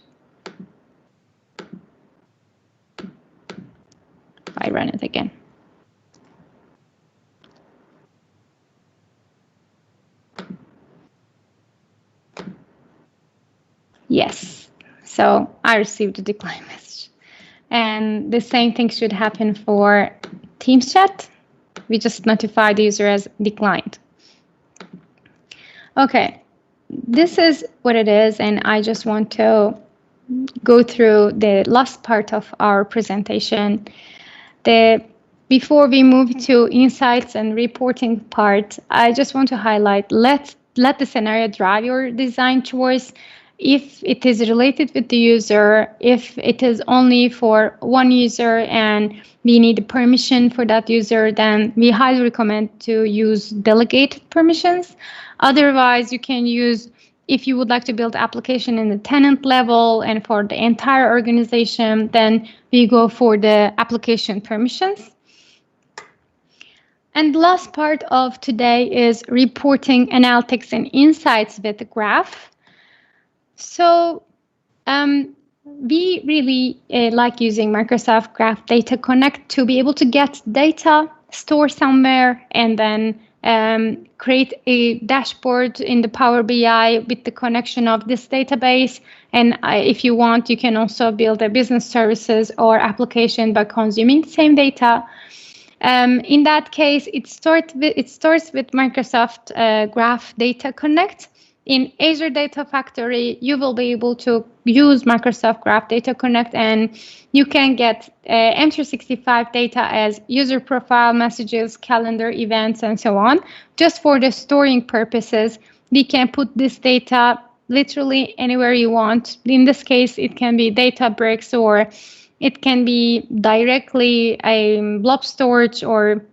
I run it again. Yes, so I received a decline message. And the same thing should happen for Teams chat. We just notify the user as declined. Okay, this is what it is, and I just want to go through the last part of our presentation. Before we move to insights and reporting part, I just want to highlight, let the scenario drive your design choice. If it is related with the user, if it is only for one user and we need permission for that user, then we highly recommend to use delegated permissions. Otherwise, you can use, if you would like to build application in the tenant level and for the entire organization, then we go for the application permissions. And the last part of today is reporting analytics and insights with the graph. So we really like using Microsoft Graph Data Connect to be able to get data, store somewhere, and then create a dashboard in the Power BI with the connection of this database. And if you want, you can also build a business services or application by consuming the same data. In that case, it starts with Microsoft Graph Data Connect. In Azure Data Factory, you will be able to use Microsoft Graph Data Connect, and you can get M365 data as user profile, messages, calendar, events, and so on. Just for the storing purposes, we can put this data literally anywhere you want. In this case, it can be Databricks, or it can be directly a blob storage, or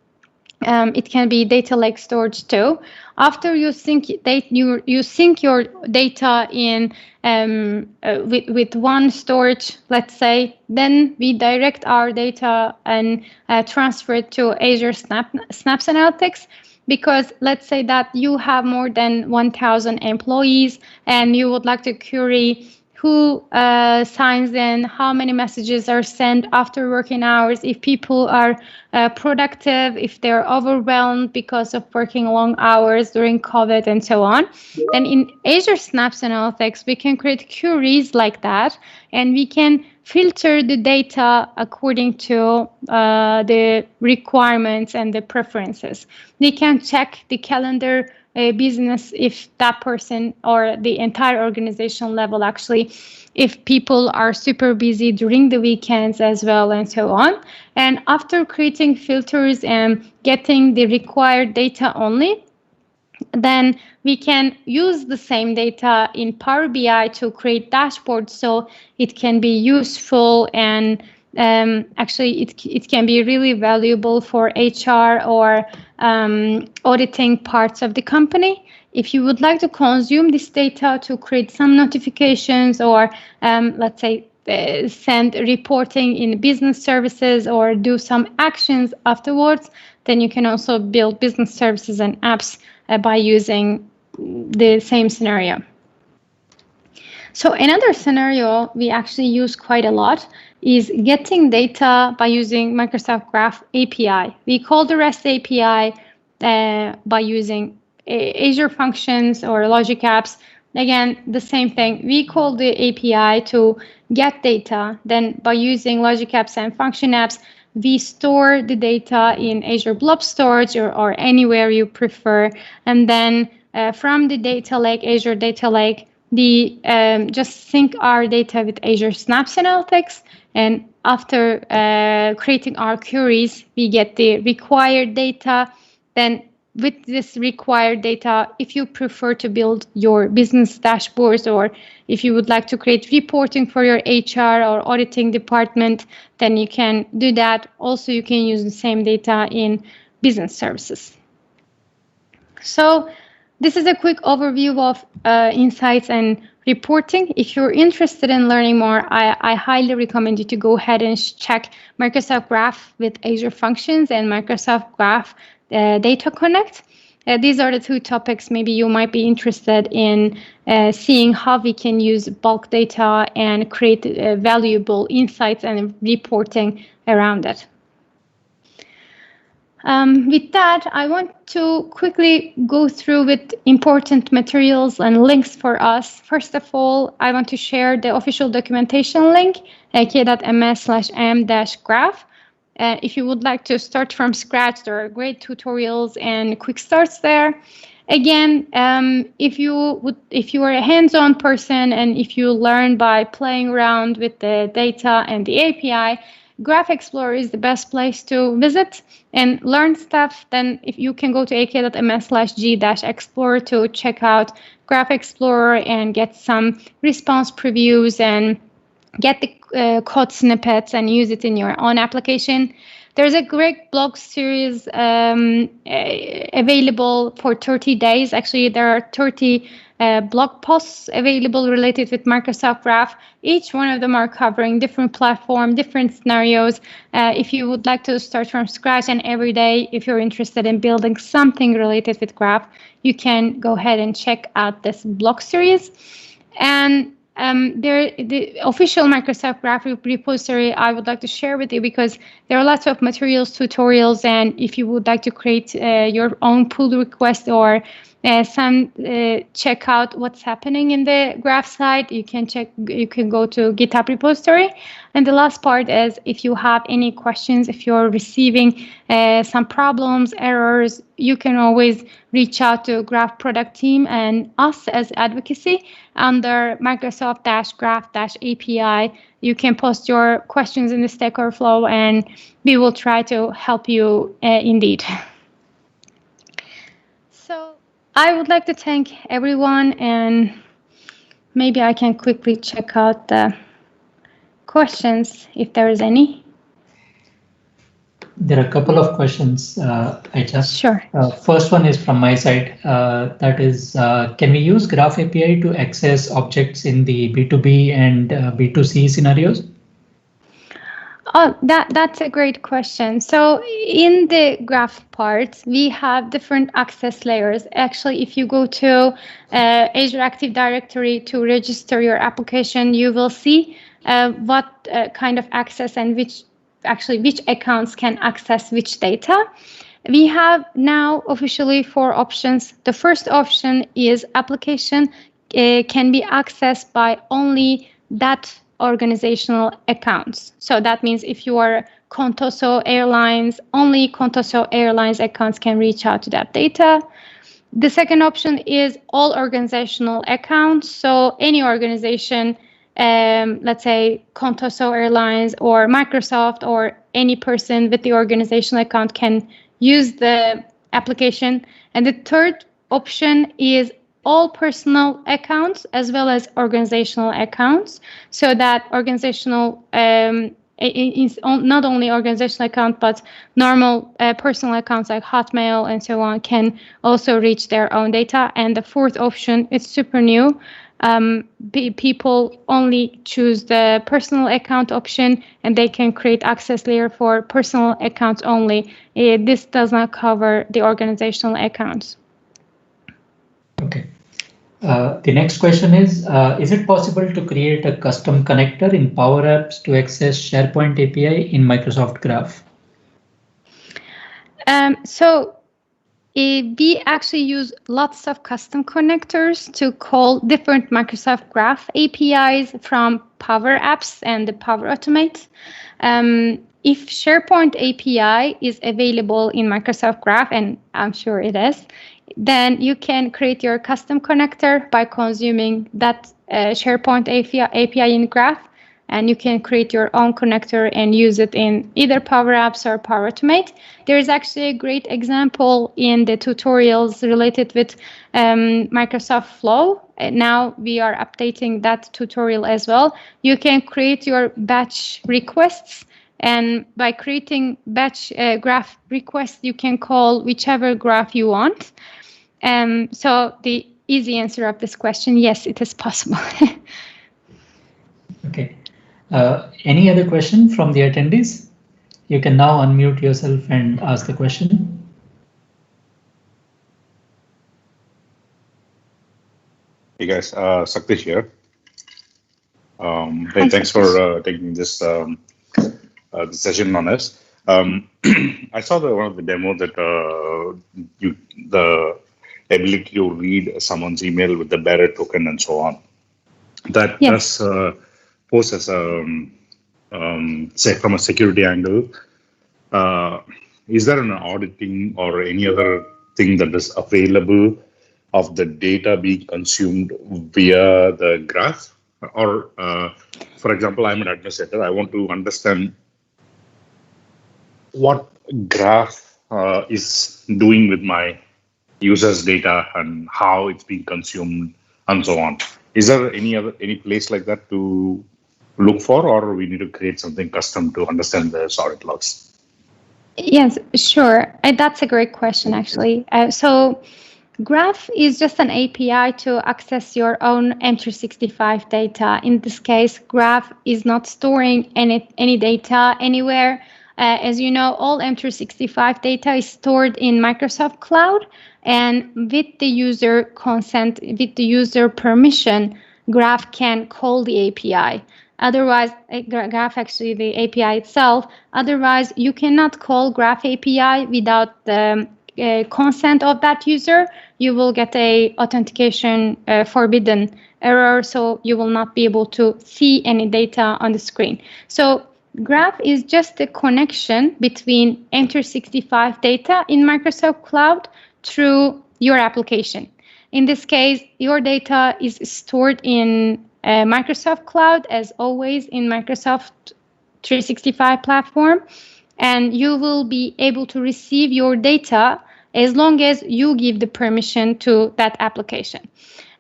it can be data lake storage too. After you sync you sync your data in with one storage, let's say, then we direct our data and transfer it to Azure Snaps Analytics. Because let's say that you have more than 1,000 employees and you would like to query who signs in, how many messages are sent after working hours, if people are productive, if they're overwhelmed because of working long hours during COVID and so on. Then in Azure Snaps Analytics, we can create queries like that, and we can filter the data according to the requirements and the preferences. We can check the calendar business if that person or the entire organization level, actually, if people are super busy during the weekends as well, and so on. And after creating filters and getting the required data only, then we can use the same data in Power BI to create dashboards, so it can be useful, and actually it can be really valuable for HR or auditing parts of the company. If you would like to consume this data to create some notifications, or let's say send reporting in business services or do some actions afterwards, then you can also build business services and apps by using the same scenario. So another scenario we actually use quite a lot is getting data by using Microsoft Graph API. We call the REST API by using Azure Functions or Logic Apps, again, the same thing. We call the API to get data. Then by using Logic Apps and Function Apps, we store the data in Azure Blob Storage or anywhere you prefer. And then from the data lake, Azure Data Lake, we just sync our data with Azure Synapse Analytics. And after creating our queries, we get the required data. Then with this required data, if you prefer to build your business dashboards or if you would like to create reporting for your HR or auditing department, then you can do that. Also, you can use the same data in business services. So this is a quick overview of insights and reporting. If you're interested in learning more, I highly recommend you to go ahead and check Microsoft Graph with Azure Functions and Microsoft Graph Data Connect. These are the two topics maybe you might be interested in seeing how we can use bulk data and create valuable insights and reporting around it. With that, I want to quickly go through with important materials and links for us. First of all, I want to share the official documentation link, ayca.ms/m-graph. If you would like to start from scratch, there are great tutorials and quick starts there. Again, if you are a hands-on person and if you learn by playing around with the data and the API, Graph Explorer is the best place to visit and learn stuff. Then if you can go to ayca.ms/g-explorer to check out Graph Explorer and get some response previews and get the code snippets and use it in your own application. There's a great blog series available for 30 days. Actually, there are 30 blog posts available related with Microsoft Graph. Each one of them are covering different platform, different scenarios. If you would like to start from scratch and every day, if you're interested in building something related with Graph, you can go ahead and check out this blog series. And the official Microsoft Graph repository I would like to share with you because there are lots of materials, tutorials, and if you would like to create your own pull request or check out what's happening in the Graph side, you can go to GitHub repository. And the last part is if you have any questions, if you're receiving some problems, errors, you can always reach out to Graph product team and us as Advocacy under Microsoft-Graph-API. You can post your questions in the Stack Overflow and we will try to help you indeed. So I would like to thank everyone, and maybe I can quickly check out the questions if there is any. There are a couple of questions, Sure. First one is from my side. That is, can we use Graph API to access objects in the B2B and B2C scenarios? Oh, that's a great question. So in the Graph part, we have different access layers. Actually, if you go to Azure Active Directory to register your application, you will see what kind of access and which accounts can access which data. We have now officially 4 options. The first option is application can be accessed by only that organizational accounts. So that means if you are Contoso Airlines, only Contoso Airlines accounts can reach out to that data. The second option is all organizational accounts. So any organization, let's say Contoso Airlines or Microsoft or any person with the organizational account can use the application. And the third option is all personal accounts as well as organizational accounts, so that organizational is not only organizational account but normal personal accounts like Hotmail and so on can also reach their own data. And the fourth option is super new. People only choose the personal account option and they can create access layer for personal accounts only. This does not cover the organizational accounts. Okay. The next question is it possible to create a custom connector in Power Apps to access SharePoint API in Microsoft Graph? So we actually use lots of custom connectors to call different Microsoft Graph APIs from Power Apps and the Power Automate. If SharePoint API is available in Microsoft Graph, and I'm sure it is, then you can create your custom connector by consuming that SharePoint API in Graph, and you can create your own connector and use it in either Power Apps or Power Automate. There is actually a great example in the tutorials related with Microsoft Flow. Now we are updating that tutorial as well. You can create your batch requests, and by creating batch graph requests, you can call whichever graph you want. So the easy answer of this question, yes, it is possible. Okay. Any other question from the attendees? You can now unmute yourself and ask the question. Hey guys, Saktish here. Hey, thanks for taking this session on us. I saw one of the demo that the ability to read someone's email with the bearer token and so on. That does pose as say from a security angle. Is there an auditing or any other thing that is available of the data being consumed via the graph? Or, for example, I'm an administrator. I want to understand what graph is doing with my users' data and how it's being consumed and so on. Is there any place like that to look for, or we need to create something custom to understand the audit logs? Yes, sure. That's a great question, actually. So Graph is just an API to access your own M365 data. In this case, Graph is not storing any data anywhere. As you know, all M365 data is stored in Microsoft Cloud, and with the user consent, with the user permission, Graph can call the API. Otherwise, Graph actually the API itself. Otherwise, you cannot call Graph API without the consent of that user. You will get a authentication forbidden error, so you will not be able to see any data on the screen. So Graph is just a connection between M365 data in Microsoft Cloud through your application. In this case, your data is stored in Microsoft Cloud, as always, in Microsoft 365 platform, and you will be able to receive your data as long as you give the permission to that application.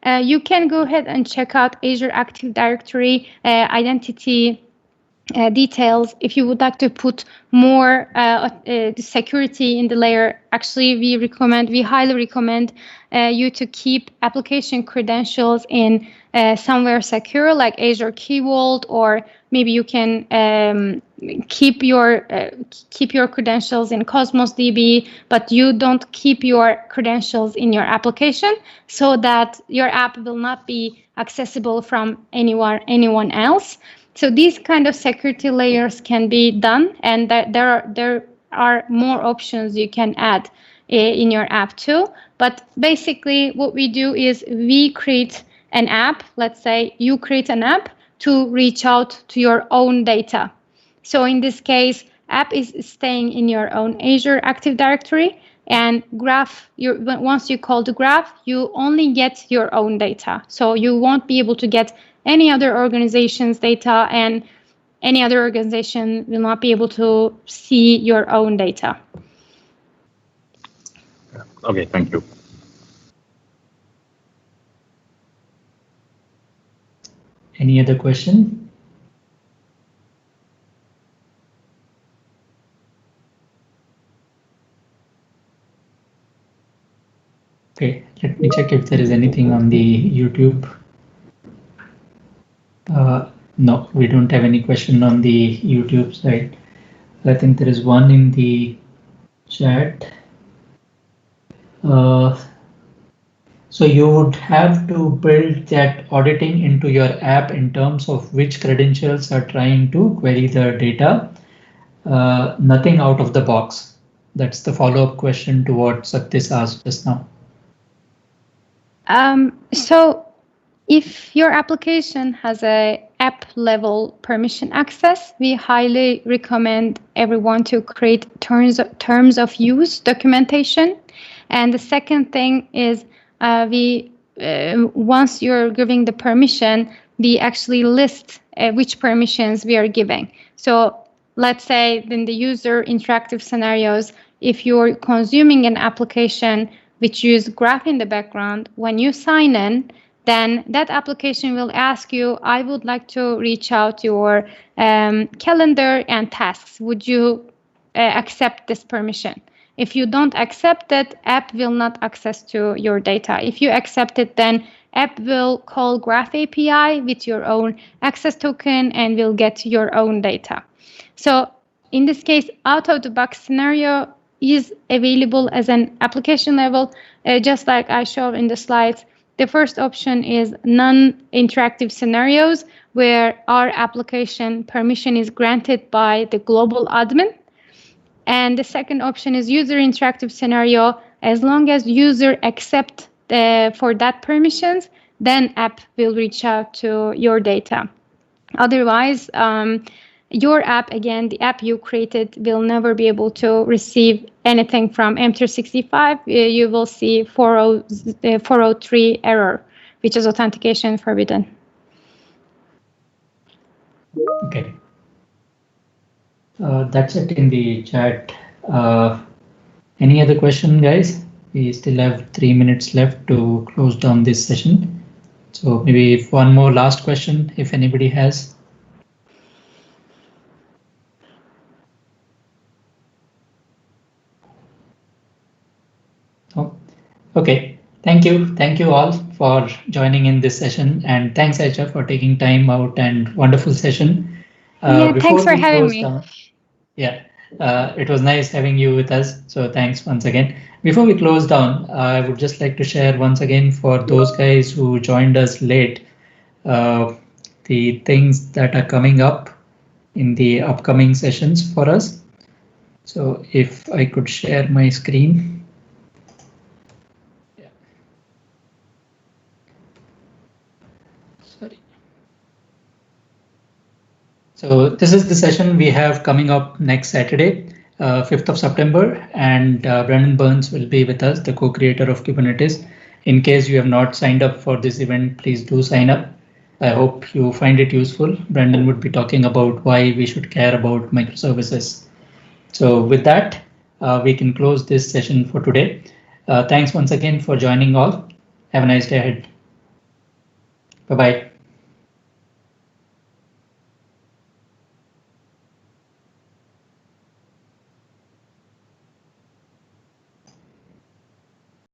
You can go ahead and check out Azure Active Directory identity details if you would like to put more security in the layer. Actually, we highly recommend you to keep application credentials in somewhere secure, like Azure Key Vault, or maybe you can keep your credentials in Cosmos DB, but you don't keep your credentials in your application, so that your app will not be accessible from anyone else. So these kind of security layers can be done, and there are more options you can add in your app too. But basically what we do is we create an app. Let's say you create an app to reach out to your own data. So in this case, app is staying in your own Azure Active Directory, and Graph, once you call the Graph, you only get your own data. So you won't be able to get any other organization's data, and any other organization will not be able to see your own data. Okay, thank you. Any other question? Okay, let me check if there is anything on the YouTube. No, we don't have any question on the YouTube side. I think there is one in the chat. So you would have to build that auditing into your app in terms of which credentials are trying to query the data. Nothing out of the box. That's the follow-up question to what Saktis asked just now. So if your application has a app level permission access, we highly recommend everyone to create terms of use documentation. And the second thing is once you're giving the permission, we actually list which permissions we are giving. So let's say in the user interactive scenarios, if you're consuming an application which use Graph in the background, when you sign in, then that application will ask you, I would like to reach out your calendar and tasks. Would you accept this permission? If you don't accept it, app will not access to your data. If you accept it, then app will call Graph API with your own access token and will get your own data. So in this case, out-of-the-box scenario is available as an application level, just like I showed in the slides. The first option is non-interactive scenarios where our application permission is granted by the global admin. And the second option is user interactive scenario. As long as user accept for that permissions, then app will reach out to your data. Otherwise, your app, again, the app you created will never be able to receive anything from M365. You will see 403 error, which is authentication forbidden. Okay. That's it in the chat. Any other question, guys? We still have 3 minutes left to close down this session. So maybe one more last question, if anybody has. Oh, okay. Thank you. Thank you all for joining in this session. And thanks, Ayca, for taking time out and wonderful session. Thanks for having me. It was nice having you with us. So thanks once again. Before we close down, I would just like to share once again for those guys who joined us late, the things that are coming up in the upcoming sessions for us. So if I could share my screen. So this is the session we have coming up next Saturday, 5th of September, and Brandon Burns will be with us, the co-creator of Kubernetes. In case you have not signed up for this event, please do sign up. I hope you find it useful. Brandon would be talking about why we should care about microservices. So with that, we can close this session for today. Thanks once again for joining all. Have a nice day ahead. Bye-bye.